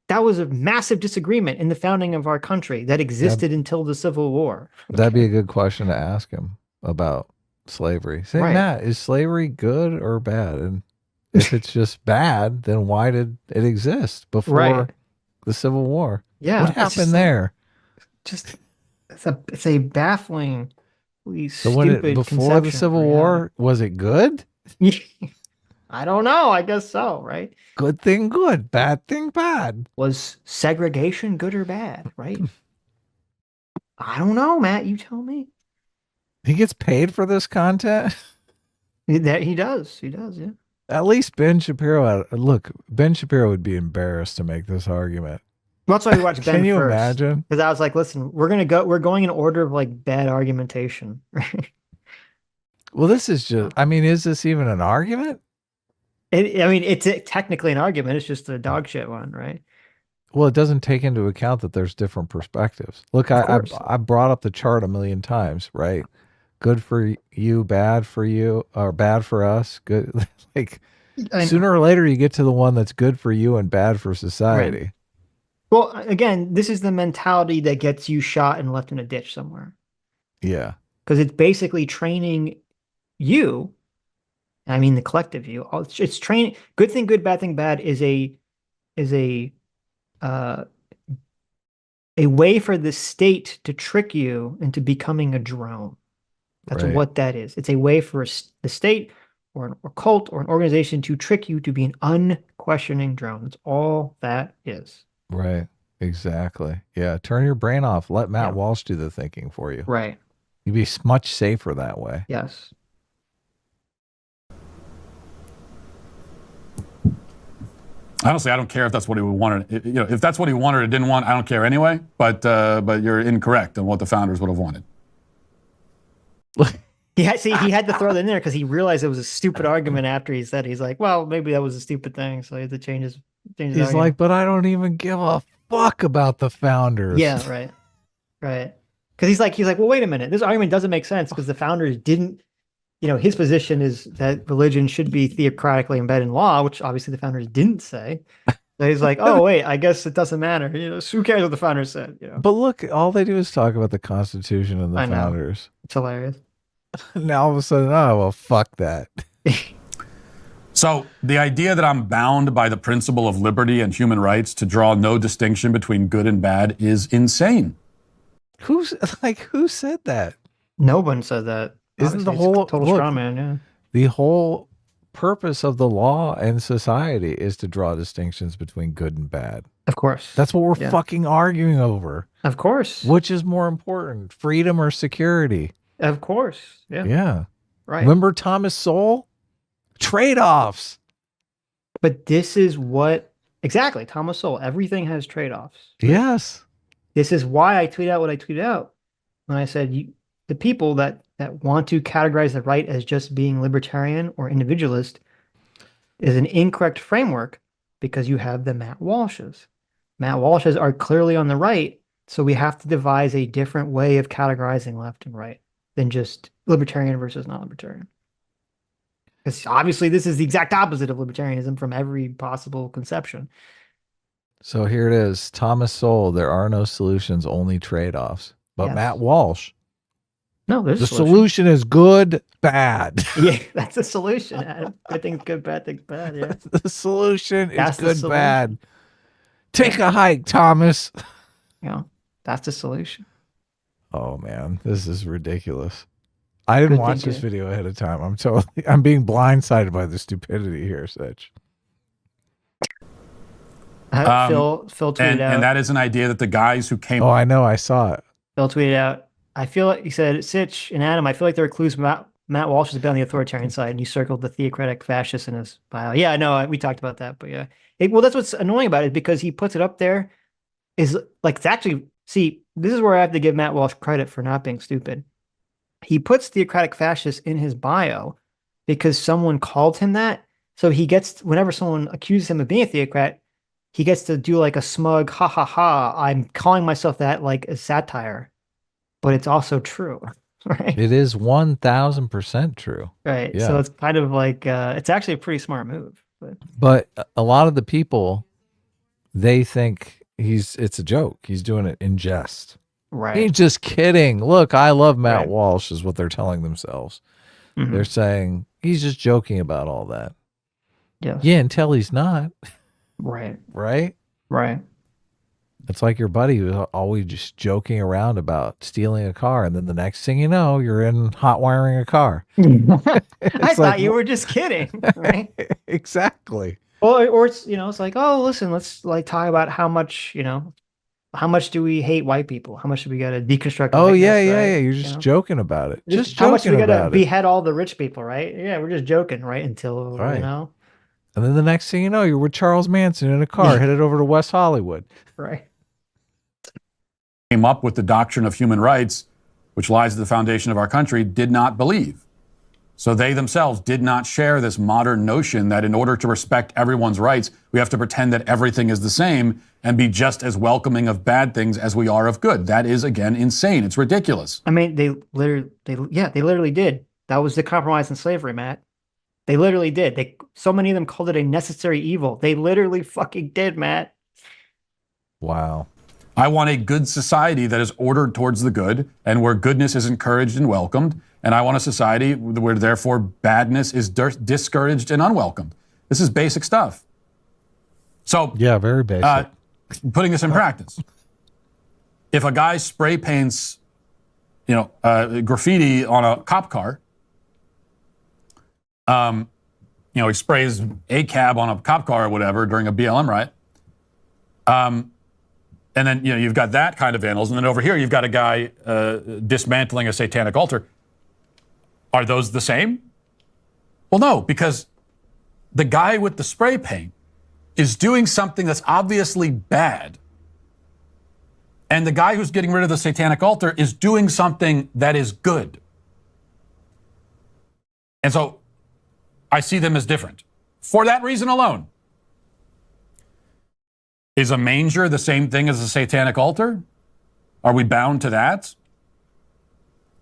Speaker 3: That was a massive disagreement in the founding of our country that existed until the Civil War.
Speaker 2: That'd be a good question to ask him about slavery. Say, right. Matt, is slavery good or bad? And if it's just bad, then why did it exist before the Civil War?
Speaker 3: Yeah.
Speaker 2: What happened there?
Speaker 3: It's a baffling
Speaker 2: So before the Civil War, was it good?
Speaker 3: I don't know. I guess so, right?
Speaker 2: Good thing good, bad thing bad.
Speaker 3: Was segregation good or bad, right? I don't know, Matt. You tell me.
Speaker 2: He gets paid for this content?
Speaker 3: That he does. He does, yeah.
Speaker 2: At least Ben Shapiro Ben Shapiro would be embarrassed to make this argument.
Speaker 3: Well, that's why we watched Ben
Speaker 2: Can you
Speaker 3: first.
Speaker 2: imagine?
Speaker 3: Because I was like, listen, we're going in order of like bad argumentation.
Speaker 2: Well, this is just, I mean, is this even an argument?
Speaker 3: It's technically an argument. It's just a dog shit one, right?
Speaker 2: Well, it doesn't take into account that there's different perspectives. Look, I brought up the chart a million times, right? Good for you, bad for you, or bad for us. Good. Like sooner or later you get to the one that's good for you and bad for society.
Speaker 3: Right. Well, again, this is the mentality that gets you shot and left in a ditch somewhere.
Speaker 2: Yeah.
Speaker 3: Because it's basically training you. I mean, the collective you. It's training. Good thing, good, bad thing, bad is a way for the state to trick you into becoming a drone. That's what that is. It's a way for the state or an cult or an organization to trick you to be an unquestioning drone. That's all that is.
Speaker 2: Right. Exactly. Yeah. Turn your brain off. Let Matt Walsh do the thinking for you.
Speaker 3: Right.
Speaker 2: You'd be much safer that way.
Speaker 3: Yes.
Speaker 1: Honestly, I don't care if that's what he wanted. If that's what he wanted or didn't want, I don't care anyway. But you're incorrect on what the founders would have wanted.
Speaker 3: He had to throw that in there because he realized it was a stupid argument after he said. He's like, well, maybe that was a stupid thing, so he had to change his
Speaker 2: He's argument. Like, but I don't even give a fuck about the founders.
Speaker 3: Yeah, right. Because he's like, well, wait a minute. This argument doesn't make sense because the founders didn't. His position is that religion should be theocratically embedded in law, which obviously the founders didn't say. So he's like, oh, wait, I guess it doesn't matter. Who cares what the founders said?
Speaker 2: But look, all they do is talk about the Constitution and the founders.
Speaker 3: It's hilarious.
Speaker 2: Now all of a sudden, oh, well, fuck that.
Speaker 1: So the idea that I'm bound by the principle of liberty and human rights to draw no distinction between good and bad is insane.
Speaker 2: Who said that?
Speaker 3: No one said that.
Speaker 2: Isn't the whole
Speaker 3: total straw man? Yeah.
Speaker 2: The whole purpose of the law and society is to draw distinctions between good and bad.
Speaker 3: Of course.
Speaker 2: That's what we're fucking arguing over.
Speaker 3: Of course.
Speaker 2: Which is more important, freedom or security?
Speaker 3: Of course. Yeah.
Speaker 2: Yeah.
Speaker 3: Right.
Speaker 2: Remember Thomas Sowell? Trade-offs.
Speaker 3: But this is what exactly Thomas Sowell. Everything has trade-offs.
Speaker 2: Yes.
Speaker 3: This is why I tweet out what I tweeted out when I said the people that want to categorize the right as just being libertarian or individualist is an incorrect framework because you have the Matt Walshes. Matt Walshes are clearly on the right, so we have to devise a different way of categorizing left and right than just libertarian versus non-libertarian. Because obviously this is the exact opposite of libertarianism from every possible conception.
Speaker 2: So here it is. Thomas Sowell, there are no solutions, only trade-offs. But Matt Walsh,
Speaker 3: no, there's
Speaker 2: the solution is good, bad.
Speaker 3: Yeah, that's the solution. I think good, bad, think bad. Yeah,
Speaker 2: the solution is good, bad. Take a hike, Thomas.
Speaker 3: That's the solution.
Speaker 2: Oh man, this is ridiculous. I didn't watch this video ahead of time. I'm being blindsided by the stupidity here, Sitch.
Speaker 3: Phil tweeted out,
Speaker 1: and that is an idea that the guys who came.
Speaker 2: Oh, I know, I saw it.
Speaker 3: Phil tweeted out. I feel like he said, Sitch and Adam, I feel like there are clues Matt Walsh has been on the authoritarian side, and you circled the theocratic fascist in his bio. Yeah, no, we talked about that, but yeah. Well, that's what's annoying about it, because he puts it up there. Is like, it's actually, see, this is where I have to give Matt Walsh credit for not being stupid. He puts theocratic fascist in his bio because someone called him that. So he gets, whenever someone accuses him of being a theocrat, he gets to do like a smug, ha ha ha, I'm calling myself that, like a satire. But it's also true, right?
Speaker 2: It is 1000% true.
Speaker 3: Right. Yeah. So it's kind of like, it's actually a pretty smart move.
Speaker 2: But a lot of the people, they think it's a joke. He's doing it in jest.
Speaker 3: Right.
Speaker 2: He's just kidding. Look, I love Matt Walsh is what they're telling themselves. Mm-hmm. They're saying he's just joking about all that.
Speaker 3: Yes.
Speaker 2: Yeah, until he's not.
Speaker 3: Right.
Speaker 2: Right?
Speaker 3: Right.
Speaker 2: It's like your buddy who's always just joking around about stealing a car, and then the next thing you know, you're in hot wiring a car.
Speaker 3: I thought you were just kidding, right?
Speaker 2: Exactly.
Speaker 3: Or it's, it's like, oh, listen, let's like talk about how much, how much do we hate white people? How much do we got to deconstruct?
Speaker 2: Oh,
Speaker 3: whiteness,
Speaker 2: yeah.
Speaker 3: right?
Speaker 2: You're just joking about it. Just
Speaker 3: how much do we
Speaker 2: joking
Speaker 3: got to
Speaker 2: about it.
Speaker 3: behead all the rich people, right? Yeah, we're just joking, right? Until,
Speaker 2: Right. And then the next thing you know, you're with Charles Manson in a car headed over to West Hollywood.
Speaker 3: Right.
Speaker 1: Came up with the doctrine of human rights, which lies at the foundation of our country, did not believe. So they themselves did not share this modern notion that in order to respect everyone's rights, we have to pretend that everything is the same and be just as welcoming of bad things as we are of good. That is, again, insane. It's ridiculous.
Speaker 3: I mean, they literally did. That was the compromise in slavery, Matt. They literally did. So many of them called it a necessary evil. They literally fucking did, Matt.
Speaker 2: Wow.
Speaker 1: I want a good society that is ordered towards the good and where goodness is encouraged and welcomed. And I want a society where therefore badness is discouraged and unwelcomed. This is basic stuff. So
Speaker 2: yeah, very basic.
Speaker 1: Putting this in practice. If a guy spray paints, graffiti on a cop car, he sprays a cab on a cop car or whatever during a BLM riot. And then, you've got that kind of vandals. And then over here, you've got a guy dismantling a satanic altar. Are those the same? Well, no, because the guy with the spray paint is doing something that's obviously bad. And the guy who's getting rid of the satanic altar is doing something that is good. And so I see them as different for that reason alone. Is a manger the same thing as a satanic altar? Are we bound to that?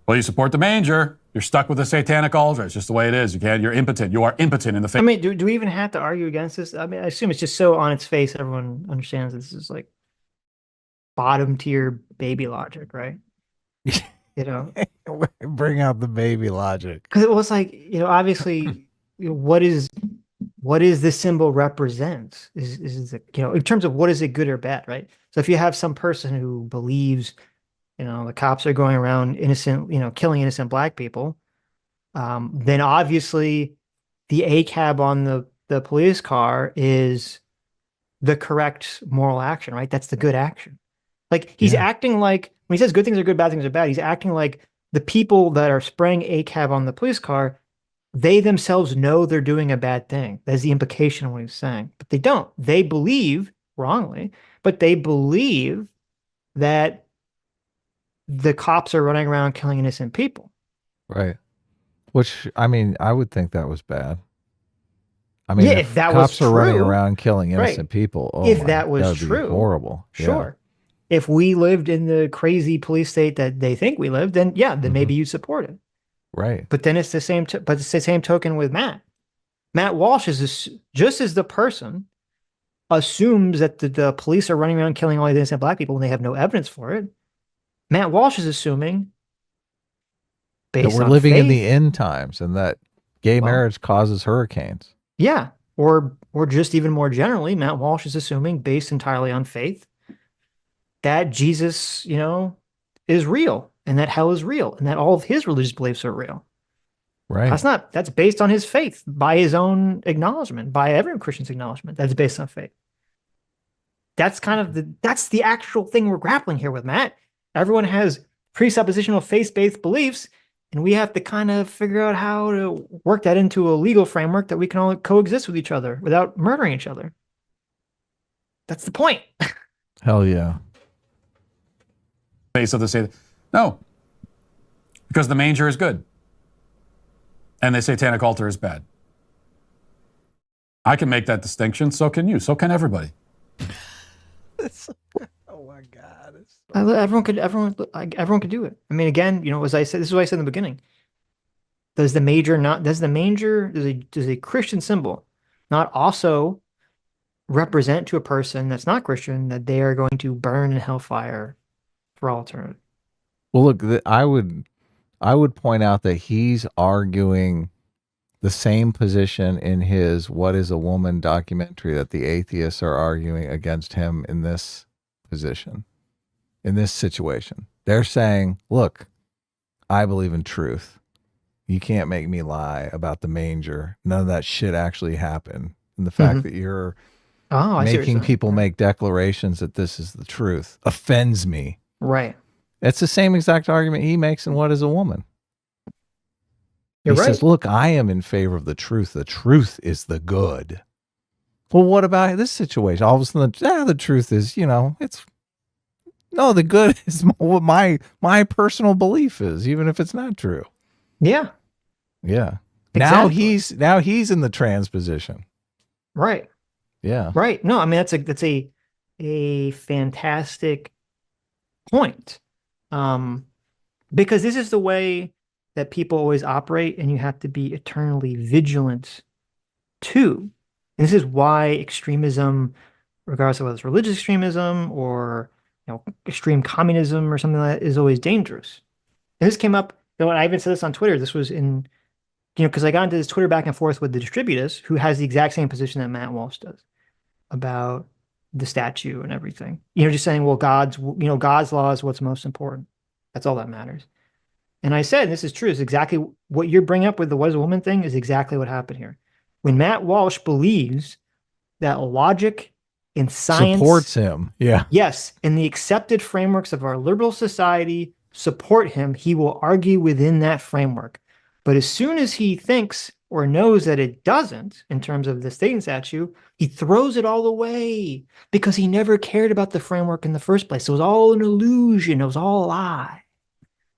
Speaker 1: Well, you support the manger, you're stuck with the satanic altar. It's just the way it is. You're impotent. You are impotent in the faith.
Speaker 3: I mean, do we even have to argue against this? I mean, I assume it's just so on its face, everyone understands this is like bottom tier baby logic, right?
Speaker 2: Bring out the baby logic.
Speaker 3: Because it was like, obviously, what is this symbol represents is in terms of what is it good or bad, right? So if you have some person who believes, the cops are going around killing innocent black people, then obviously the ACAB on the police car is the correct moral action, right? That's the good action. Like he's acting like, when he says good things are good, bad things are bad, he's acting like the people that are spraying ACAB on the police car, they themselves know they're doing a bad thing. That's the implication of what he's saying. But they don't. They believe, wrongly, but they believe that the cops are running around killing innocent people.
Speaker 2: Right. Which, I mean, I would think that was bad. I mean,
Speaker 3: if that
Speaker 2: cops
Speaker 3: was true,
Speaker 2: are running around killing innocent people. Oh,
Speaker 3: if that was true,
Speaker 2: horrible.
Speaker 3: Sure. Yeah. If we lived in the crazy police state that they think we lived, then then maybe you'd support it.
Speaker 2: Right.
Speaker 3: But then it's the same. But it's the same token with Matt. Matt Walsh is just as the person assumes that the police are running around killing all these innocent black people when they have no evidence for it. Matt Walsh is assuming
Speaker 2: that we're living in the end times and that gay marriage causes hurricanes.
Speaker 3: Yeah. Or just even more generally, Matt Walsh is assuming, based entirely on faith, that Jesus, is real and that hell is real and that all of his religious beliefs are real.
Speaker 2: Right.
Speaker 3: That's based on his faith, by his own acknowledgement, by every Christian's acknowledgement. That's based on faith. That's that's the actual thing we're grappling here with, Matt. Everyone has presuppositional faith-based beliefs, and we have to kind of figure out how to work that into a legal framework that we can all coexist with each other without murdering each other. That's the point.
Speaker 2: Hell yeah.
Speaker 1: Face of the Satan. No, because the manger is good and the satanic altar is bad. I can make that distinction. So can you. So can everybody.
Speaker 2: Oh my God.
Speaker 3: Everyone could do it. I mean, again, as I said, this is what I said in the beginning. Does a Christian symbol not also represent to a person that's not Christian that they are going to burn in hellfire for all eternity?
Speaker 2: Well, look, I would point out that he's arguing the same position in his "What is a Woman" documentary that the atheists are arguing against him in this position in this situation. They're saying, look, I believe in truth. You can't make me lie about the manger. None of that shit actually happened. And the fact that you're making people make declarations that this is the truth offends me.
Speaker 3: Right.
Speaker 2: It's the same exact argument he makes in What is a Woman?
Speaker 3: He
Speaker 2: says, look, I am in favor of the truth. The truth is the good. Well, what about this situation? All of a sudden, the truth is, the good is what my personal belief is, even if it's not true.
Speaker 3: Yeah.
Speaker 2: Yeah.
Speaker 3: Exactly.
Speaker 2: Now he's in the transposition.
Speaker 3: Right.
Speaker 2: Yeah.
Speaker 3: Right. No, I mean that's a fantastic point. Because this is the way that people always operate, and you have to be eternally vigilant too. And this is why extremism, regardless of whether it's religious extremism or extreme communism or something like that, is always dangerous. And this came up, and I even said this on Twitter. This was in, because I got into this Twitter back and forth with the Distributus, who has the exact same position that Matt Walsh does about the statue and everything. Just saying, well, God's law is what's most important. That's all that matters. And I said, this is true. It's exactly what you're bringing up with the "What is a Woman" thing is exactly what happened here. When Matt Walsh believes that logic and science
Speaker 2: supports him,
Speaker 3: yes, and the accepted frameworks of our liberal society support him, he will argue within that framework. But as soon as he thinks or knows that it doesn't, in terms of the Satan statue, he throws it all away because he never cared about the framework in the first place. It was all an illusion. It was all a lie,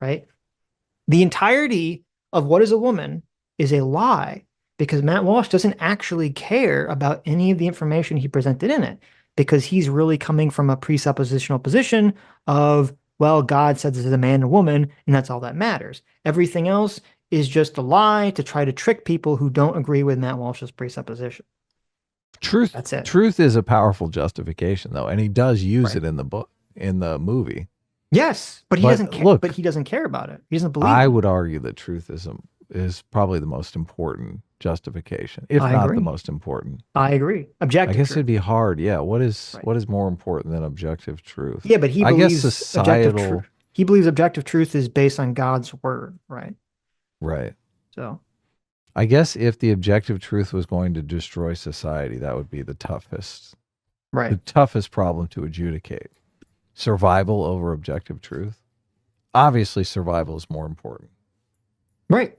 Speaker 3: right? The entirety of What is a Woman is a lie because Matt Walsh doesn't actually care about any of the information he presented in it, because he's really coming from a presuppositional position of, well, God said this is a man and a woman, and that's all that matters. Everything else is just a lie to try to trick people who don't agree with Matt Walsh's presupposition.
Speaker 2: Truth.
Speaker 3: That's it.
Speaker 2: Truth is a powerful justification, though, and he does use it in the book, in the movie.
Speaker 3: Yes, but he doesn't care. But he doesn't care about it. He doesn't believe.
Speaker 2: I would argue that truth is probably the most important justification, if not the most important.
Speaker 3: I agree. Objective.
Speaker 2: I guess
Speaker 3: truth.
Speaker 2: It'd be hard. Yeah. What is more important than objective truth?
Speaker 3: Yeah, but he believes
Speaker 2: societal.
Speaker 3: He believes objective truth is based on God's word, right?
Speaker 2: Right.
Speaker 3: So,
Speaker 2: I guess if the objective truth was going to destroy society, that would be the toughest.
Speaker 3: Right.
Speaker 2: The toughest problem to adjudicate. Survival over objective truth. Obviously, survival is more important.
Speaker 3: Right.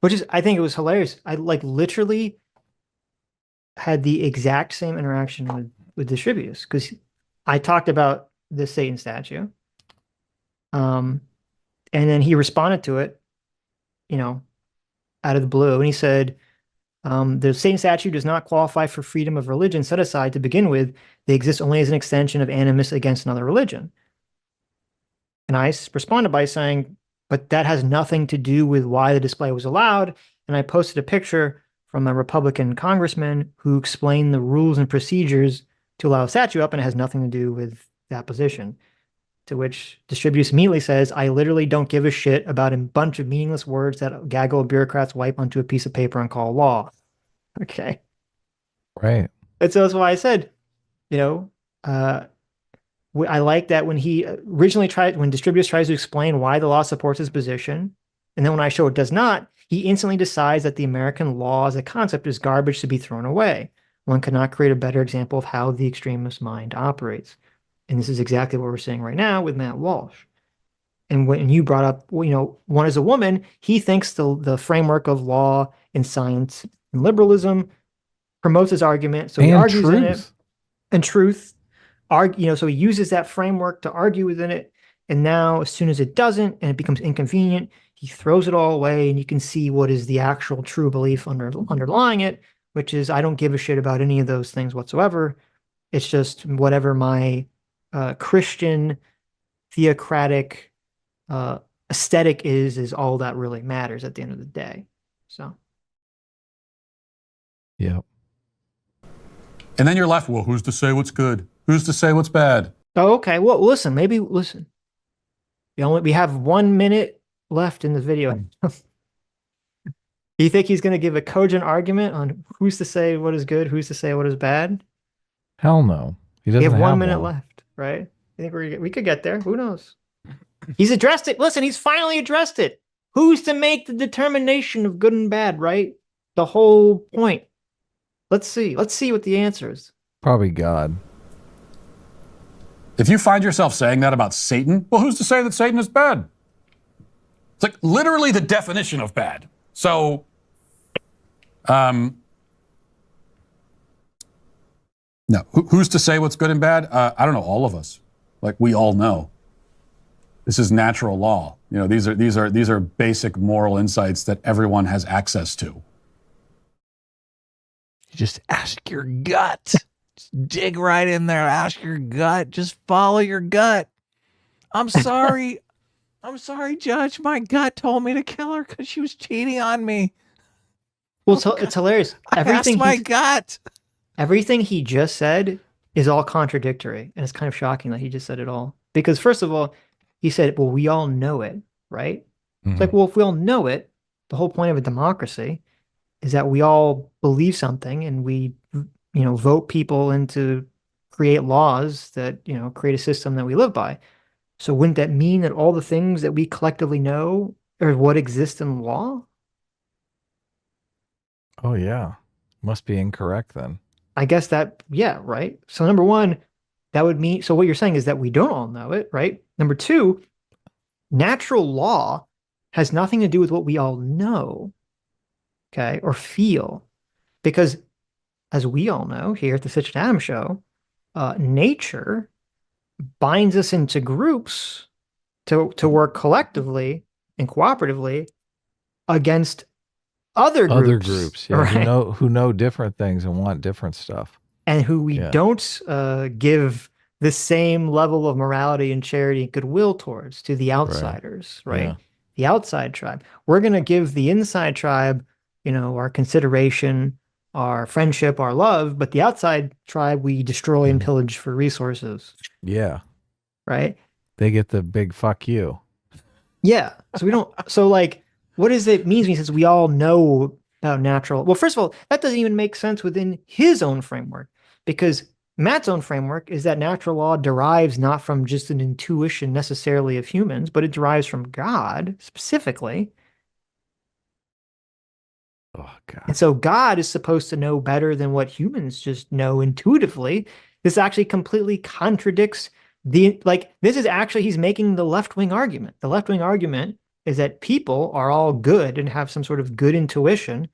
Speaker 3: Which is, I think it was hilarious. I literally had the exact same interaction with Distributus, because I talked about the Satan statue. And then he responded to it, out of the blue. And he said, the Satan statue does not qualify for freedom of religion set aside to begin with. They exist only as an extension of animus against another religion. And I responded by saying, but that has nothing to do with why the display was allowed. And I posted a picture from a Republican congressman who explained the rules and procedures to allow a statue up, and it has nothing to do with that position. To which Distributus immediately says, I literally don't give a shit about a bunch of meaningless words that a gaggle of bureaucrats wipe onto a piece of paper and call law. Okay.
Speaker 2: Right.
Speaker 3: And so that's why I said, I like that when he originally when Distributus tries to explain why the law supports his position, and then when I show it does not, he instantly decides that the American law as a concept is garbage to be thrown away. One cannot create a better example of how the extremist mind operates. And this is exactly what we're seeing right now with Matt Walsh. And when you brought up, One is a Woman, he thinks the framework of law and science and liberalism promotes his argument. So he argues in it. And truth. So he uses that framework to argue within it. And now, as soon as it doesn't and it becomes inconvenient, he throws it all away, and you can see what is the actual true belief underlying it, which is, I don't give a shit about any of those things whatsoever. It's just whatever my Christian theocratic aesthetic is all that really matters at the end of the day. So.
Speaker 2: Yeah.
Speaker 1: And then you're left, well, who's to say what's good? Who's to say what's bad?
Speaker 3: Oh, okay. Well, listen. We have 1 minute left in the video. Do you think he's going to give a cogent argument on who's to say what is good, who's to say what is bad?
Speaker 2: Hell no. He doesn't
Speaker 3: have
Speaker 2: have
Speaker 3: 1 minute left, right? I think we could get there. Who knows? He's addressed it. Listen, he's finally addressed it. Who's to make the determination of good and bad, right? The whole point. Let's see. Let's see what the answer is.
Speaker 2: Probably God.
Speaker 1: If you find yourself saying that about Satan, well, who's to say that Satan is bad? It's like literally the definition of bad. So, no, who's to say what's good and bad? I don't know. All of us, like we all know. This is natural law. You know, these are basic moral insights that everyone has access to.
Speaker 2: Just ask your gut. Just dig right in there. Ask your gut. Just follow your gut. I'm sorry. I'm sorry, Judge. My gut told me to kill her because she was cheating on me.
Speaker 3: Well, it's hilarious.
Speaker 2: Everything my gut.
Speaker 3: Everything he just said is all contradictory, and it's kind of shocking that he just said it all. Because first of all, he said, "Well, we all know it, right?" Mm-hmm. It's like, well, if we all know it, the whole point of a democracy is that we all believe something, and we, vote people in to create laws that, create a system that we live by. So wouldn't that mean that all the things that we collectively know are what exist in law?
Speaker 2: Oh, yeah. Must be incorrect then.
Speaker 3: I guess yeah, right? So number one, that would mean, so what you're saying is that we don't all know it, right? Number two, natural law has nothing to do with what we all know, okay, or feel. Because as we all know here at the Sitch and Adam Show, nature binds us into groups to work collectively and cooperatively against other groups,
Speaker 2: yeah, right? who know different things and want different stuff,
Speaker 3: and who we don't give the same level of morality and charity and goodwill towards, to the outsiders, right? Yeah. The outside tribe. We're going to give the inside tribe, our consideration, our friendship, our love, but the outside tribe we destroy and pillage for resources.
Speaker 2: Yeah.
Speaker 3: Right?
Speaker 2: They get the big fuck you.
Speaker 3: Yeah. So we don't, so like, what does it mean when he says we all know about natural? Well, first of all, that doesn't even make sense within his own framework, because Matt's own framework is that natural law derives not from just an intuition necessarily of humans, but it derives from God specifically.
Speaker 2: Oh, God.
Speaker 3: And so God is supposed to know better than what humans just know intuitively. This actually completely contradicts this is actually, he's making the left-wing argument. The left-wing argument is that people are all good and have some sort of good intuition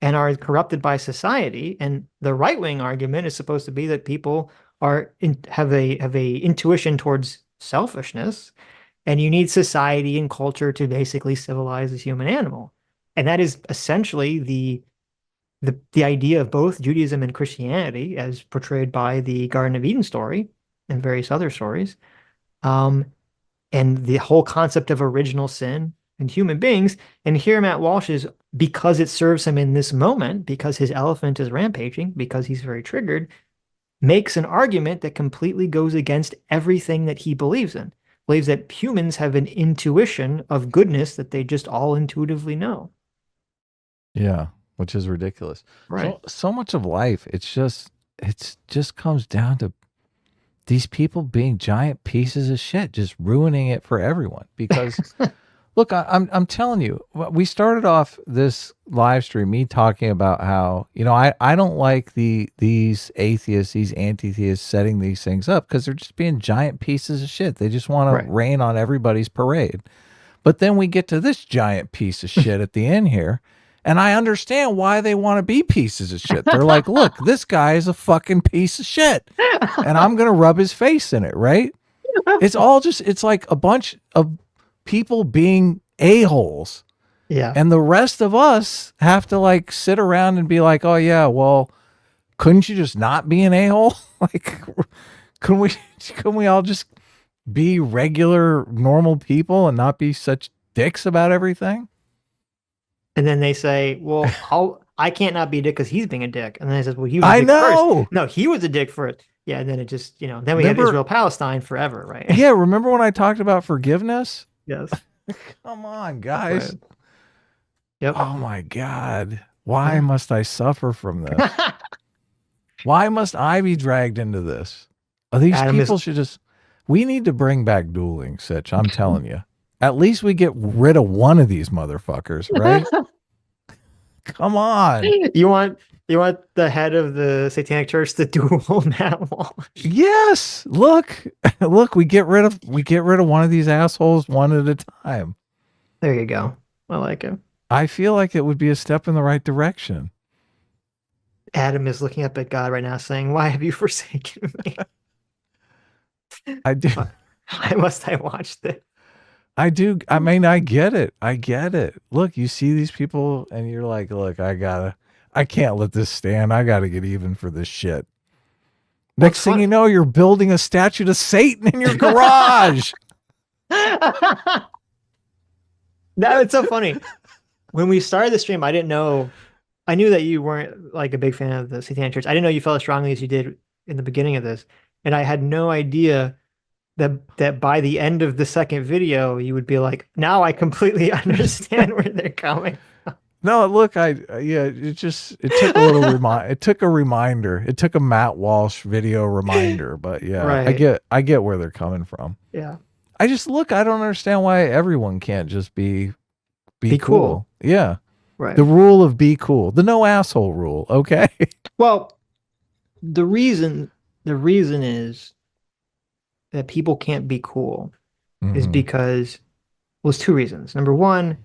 Speaker 3: and are corrupted by society. And the right-wing argument is supposed to be that people have a intuition towards selfishness, and you need society and culture to basically civilize the human animal. And that is essentially the idea of both Judaism and Christianity as portrayed by the Garden of Eden story and various other stories. And the whole concept of original sin in human beings. And here Matt Walsh is, because it serves him in this moment, because his elephant is rampaging, because he's very triggered, makes an argument that completely goes against everything that he believes in. Believes that humans have an intuition of goodness that they just all intuitively know.
Speaker 2: Yeah, which is ridiculous.
Speaker 3: Right.
Speaker 2: So much of life, it just comes down to these people being giant pieces of shit, just ruining it for everyone. Because look, I'm telling you, we started off this live stream, me talking about how, I don't like these atheists, these anti-theists setting these things up, because they're just being giant pieces of shit. They just want to rain on everybody's parade. But then we get to this giant piece of shit at the end here. And I understand why they want to be pieces of shit. They're like, look, this guy is a fucking piece of shit, and I'm going to rub his face in it, right? It's like a bunch of people being a-holes.
Speaker 3: Yeah.
Speaker 2: And the rest of us have to like sit around and be like, oh yeah, well, couldn't you just not be an a-hole? Like, couldn't we all just be regular, normal people and not be such dicks about everything?
Speaker 3: And then they say, well, I can't not be a dick because he's being a dick. And then he says, well, he was a dick first. No, he was a dick first. Yeah, and then it just, then we have Israel-Palestine forever, right?
Speaker 2: Yeah, remember when I talked about forgiveness?
Speaker 3: Yes.
Speaker 2: Come on, guys.
Speaker 3: Right. Yep.
Speaker 2: Oh my God. Why must I suffer from this? Why must I be dragged into this? These people should just We need to bring back dueling, Sitch. I'm telling you. At least we get rid of one of these motherfuckers, right? Come on.
Speaker 3: You want the head of the Satanic Church to duel Matt Walsh?
Speaker 2: Yes. Look, we get rid of one of these assholes one at a time.
Speaker 3: There you go. I like it.
Speaker 2: I feel like it would be a step in the right direction.
Speaker 3: Adam is looking up at God right now saying, "Why have you forsaken me?"
Speaker 2: I do.
Speaker 3: Why must I watch this?
Speaker 2: I do. I mean, I get it. Look, you see these people and you're like, look, I can't let this stand. I got to get even for this shit. Next thing you know, you're building a statue to Satan in your garage.
Speaker 3: It's so funny. When we started the stream, I didn't know. I knew that you weren't like a big fan of the Satanic Church. I didn't know you felt as strongly as you did in the beginning of this. And I had no idea that by the end of the second video, you would be like, now I completely understand where they're coming from.
Speaker 2: No, look, it took a little it took a reminder. It took a Matt Walsh video reminder, but yeah, right. I get where they're coming from.
Speaker 3: Yeah.
Speaker 2: I don't understand why everyone can't just be cool. Yeah.
Speaker 3: Right.
Speaker 2: The rule of be cool. The no asshole rule. Okay.
Speaker 3: Well, the reason is that people can't be cool is because, well, it's two reasons. Number one,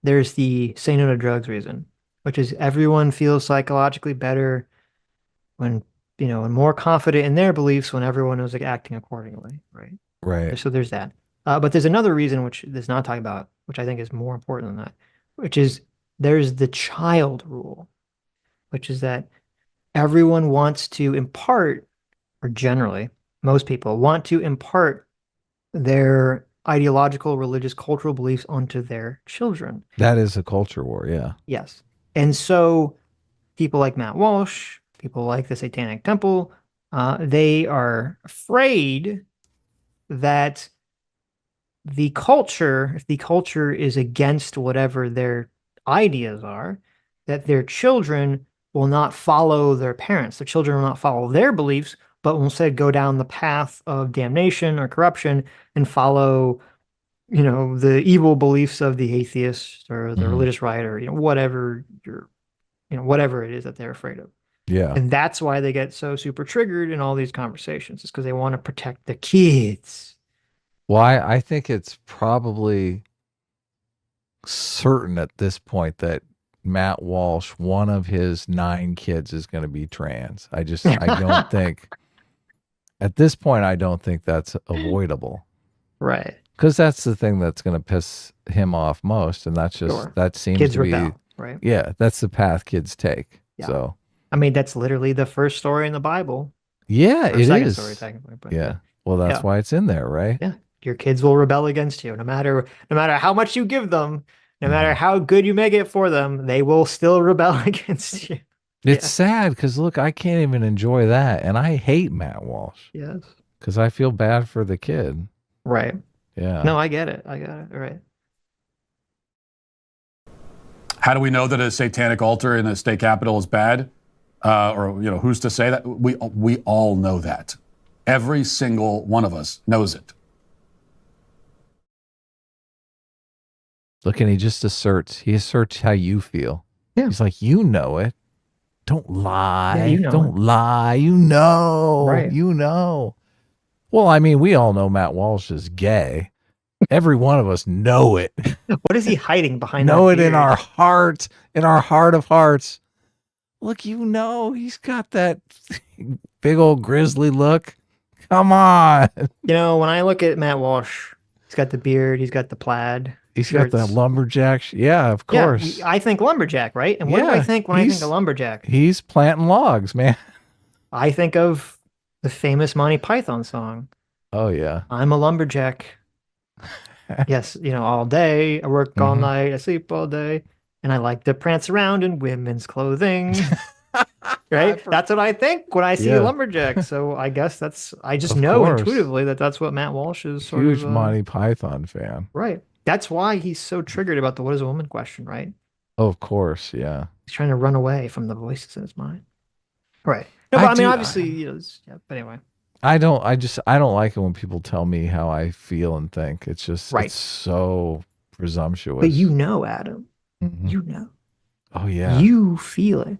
Speaker 3: there's the say no to drugs reason, which is everyone feels psychologically better when, and more confident in their beliefs when everyone is like acting accordingly. Right.
Speaker 2: Right.
Speaker 3: So there's that. But there's another reason which there's not talking about, which I think is more important than that, which is there's the child rule, which is that everyone wants to impart, or generally, most people want to impart their ideological, religious, cultural beliefs onto their children.
Speaker 2: That is a culture war, yeah.
Speaker 3: Yes. And so people like Matt Walsh, people like the Satanic Temple, they are afraid that if the culture is against whatever their ideas are, that their children will not follow their parents. Their children will not follow their beliefs, but will instead go down the path of damnation or corruption and follow, the evil beliefs of the atheist or the religious right, or whatever whatever it is that they're afraid of.
Speaker 2: Yeah.
Speaker 3: And that's why they get so super triggered in all these conversations. It's because they want to protect the kids.
Speaker 2: Why? I think it's probably certain at this point that Matt Walsh, one of his 9 kids, is going to be trans. I don't think at this point, I don't think that's avoidable.
Speaker 3: Right.
Speaker 2: Because that's the thing that's going to piss him off most. And that's just, that seems
Speaker 3: kids
Speaker 2: to
Speaker 3: rebel,
Speaker 2: be,
Speaker 3: right?
Speaker 2: Yeah, that's the path kids take. Yeah. So,
Speaker 3: I mean, that's literally the first story in the Bible.
Speaker 2: Yeah, it
Speaker 3: second
Speaker 2: is.
Speaker 3: Story, technically, but
Speaker 2: yeah. Well, that's why it's in there, right?
Speaker 3: Yeah. Your kids will rebel against you no matter how much you give them, no matter how good you make it for them, they will still rebel against you.
Speaker 2: It's sad because look, I can't even enjoy that. And I hate Matt Walsh.
Speaker 3: Yes.
Speaker 2: Because I feel bad for the kid.
Speaker 3: Right.
Speaker 2: Yeah.
Speaker 3: No, I get it. Right.
Speaker 1: How do we know that a satanic altar in the state capitol is bad? Or who's to say that? We all know that. Every single one of us knows it.
Speaker 2: Look, and he asserts how you feel.
Speaker 3: Yeah.
Speaker 2: He's like, you know it. Don't lie.
Speaker 3: Yeah, you know
Speaker 2: Don't lie. You know.
Speaker 3: Right.
Speaker 2: You know. Well, I mean, we all know Matt Walsh is gay. Every one of us know it.
Speaker 3: What is he hiding behind that
Speaker 2: Know it
Speaker 3: beard?
Speaker 2: in our heart, in our heart of hearts. Look, he's got that big old grizzly look. Come on.
Speaker 3: When I look at Matt Walsh, he's got the beard, he's got the plaid.
Speaker 2: He's got the lumberjack. Yeah, of course.
Speaker 3: Yeah, I think lumberjack, right? And what do I think when I think of lumberjack?
Speaker 2: He's planting logs, man.
Speaker 3: I think of the famous Monty Python song.
Speaker 2: Oh, yeah.
Speaker 3: I'm a lumberjack. Yes, all day. I work all night. I sleep all day. And I like to prance around in women's clothing. Right? That's what I think when I see a lumberjack. So I guess I just know intuitively that's what Matt Walsh is sort
Speaker 2: Huge
Speaker 3: of.
Speaker 2: Monty Python fan.
Speaker 3: Right. That's why he's so triggered about the what is a woman question, right?
Speaker 2: Oh, of course, yeah.
Speaker 3: He's trying to run away from the voices in his mind. Right. No, but I mean, obviously, but anyway.
Speaker 2: I don't like it when people tell me how I feel and think. It's just,
Speaker 3: Right.
Speaker 2: it's so presumptuous.
Speaker 3: But you know, Adam,
Speaker 2: Mhm.
Speaker 3: you know.
Speaker 2: Oh yeah.
Speaker 3: You feel it.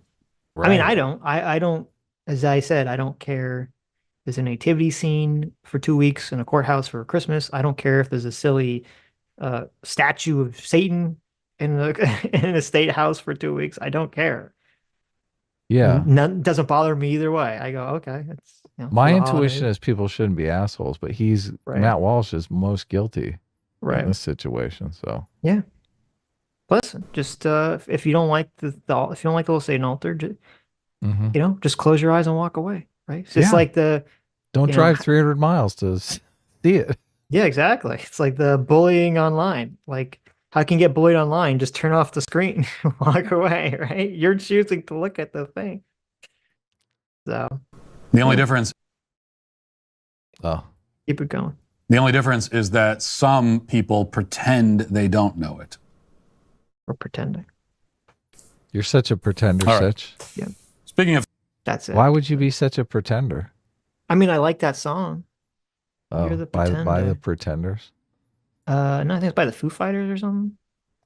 Speaker 2: Right.
Speaker 3: I mean, I don't. I don't, as I said, I don't care if there's a nativity scene for 2 weeks in a courthouse for Christmas. I don't care if there's a silly statue of Satan in in a state house for 2 weeks. I don't care.
Speaker 2: Yeah.
Speaker 3: None doesn't bother me either way. I go, okay, it's
Speaker 2: my
Speaker 3: for the
Speaker 2: intuition
Speaker 3: holidays.
Speaker 2: is people shouldn't be assholes, but
Speaker 3: Right.
Speaker 2: Matt Walsh is most guilty
Speaker 3: Right.
Speaker 2: in this situation. So
Speaker 3: Yeah. Listen, just if you don't like if you don't like the little Satan altar, just, just close your eyes and walk away. Right? It's just like
Speaker 2: don't drive 300 miles to see it.
Speaker 3: Yeah, exactly. It's like the bullying online. Like, how can you get bullied online? Just turn off the screen, walk away. Right? You're choosing to look at the thing. So
Speaker 1: the only difference.
Speaker 2: Oh,
Speaker 3: keep it going.
Speaker 1: The only difference is that some people pretend they don't know it.
Speaker 3: We're pretending.
Speaker 2: You're such a pretender,
Speaker 1: All right.
Speaker 2: Sitch.
Speaker 3: Yeah.
Speaker 1: Speaking of,
Speaker 3: that's it.
Speaker 2: Why would you be such a pretender?
Speaker 3: I mean, I like that song.
Speaker 2: Oh,
Speaker 3: You're the
Speaker 2: by
Speaker 3: Pretender.
Speaker 2: the Pretenders.
Speaker 3: No, I think it's by the Foo Fighters or something.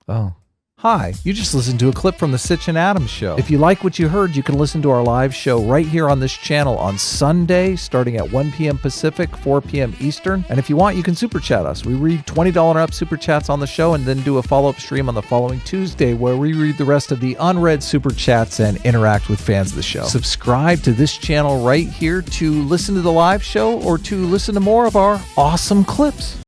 Speaker 2: Oh. Hi, you just listened to a clip from the Sitch and Adams show. If you like what you heard, you can listen to our live show right here on this channel on Sunday, starting at 1 p.m. Pacific, 4 p.m. Eastern. And if you want, you can super chat us. We read $20 and up super chats on the show and then do a follow-up stream on the following Tuesday where we read the rest of the unread super chats and interact with fans of the show. Subscribe to this channel right here to listen to the live show or to listen to more of our awesome clips.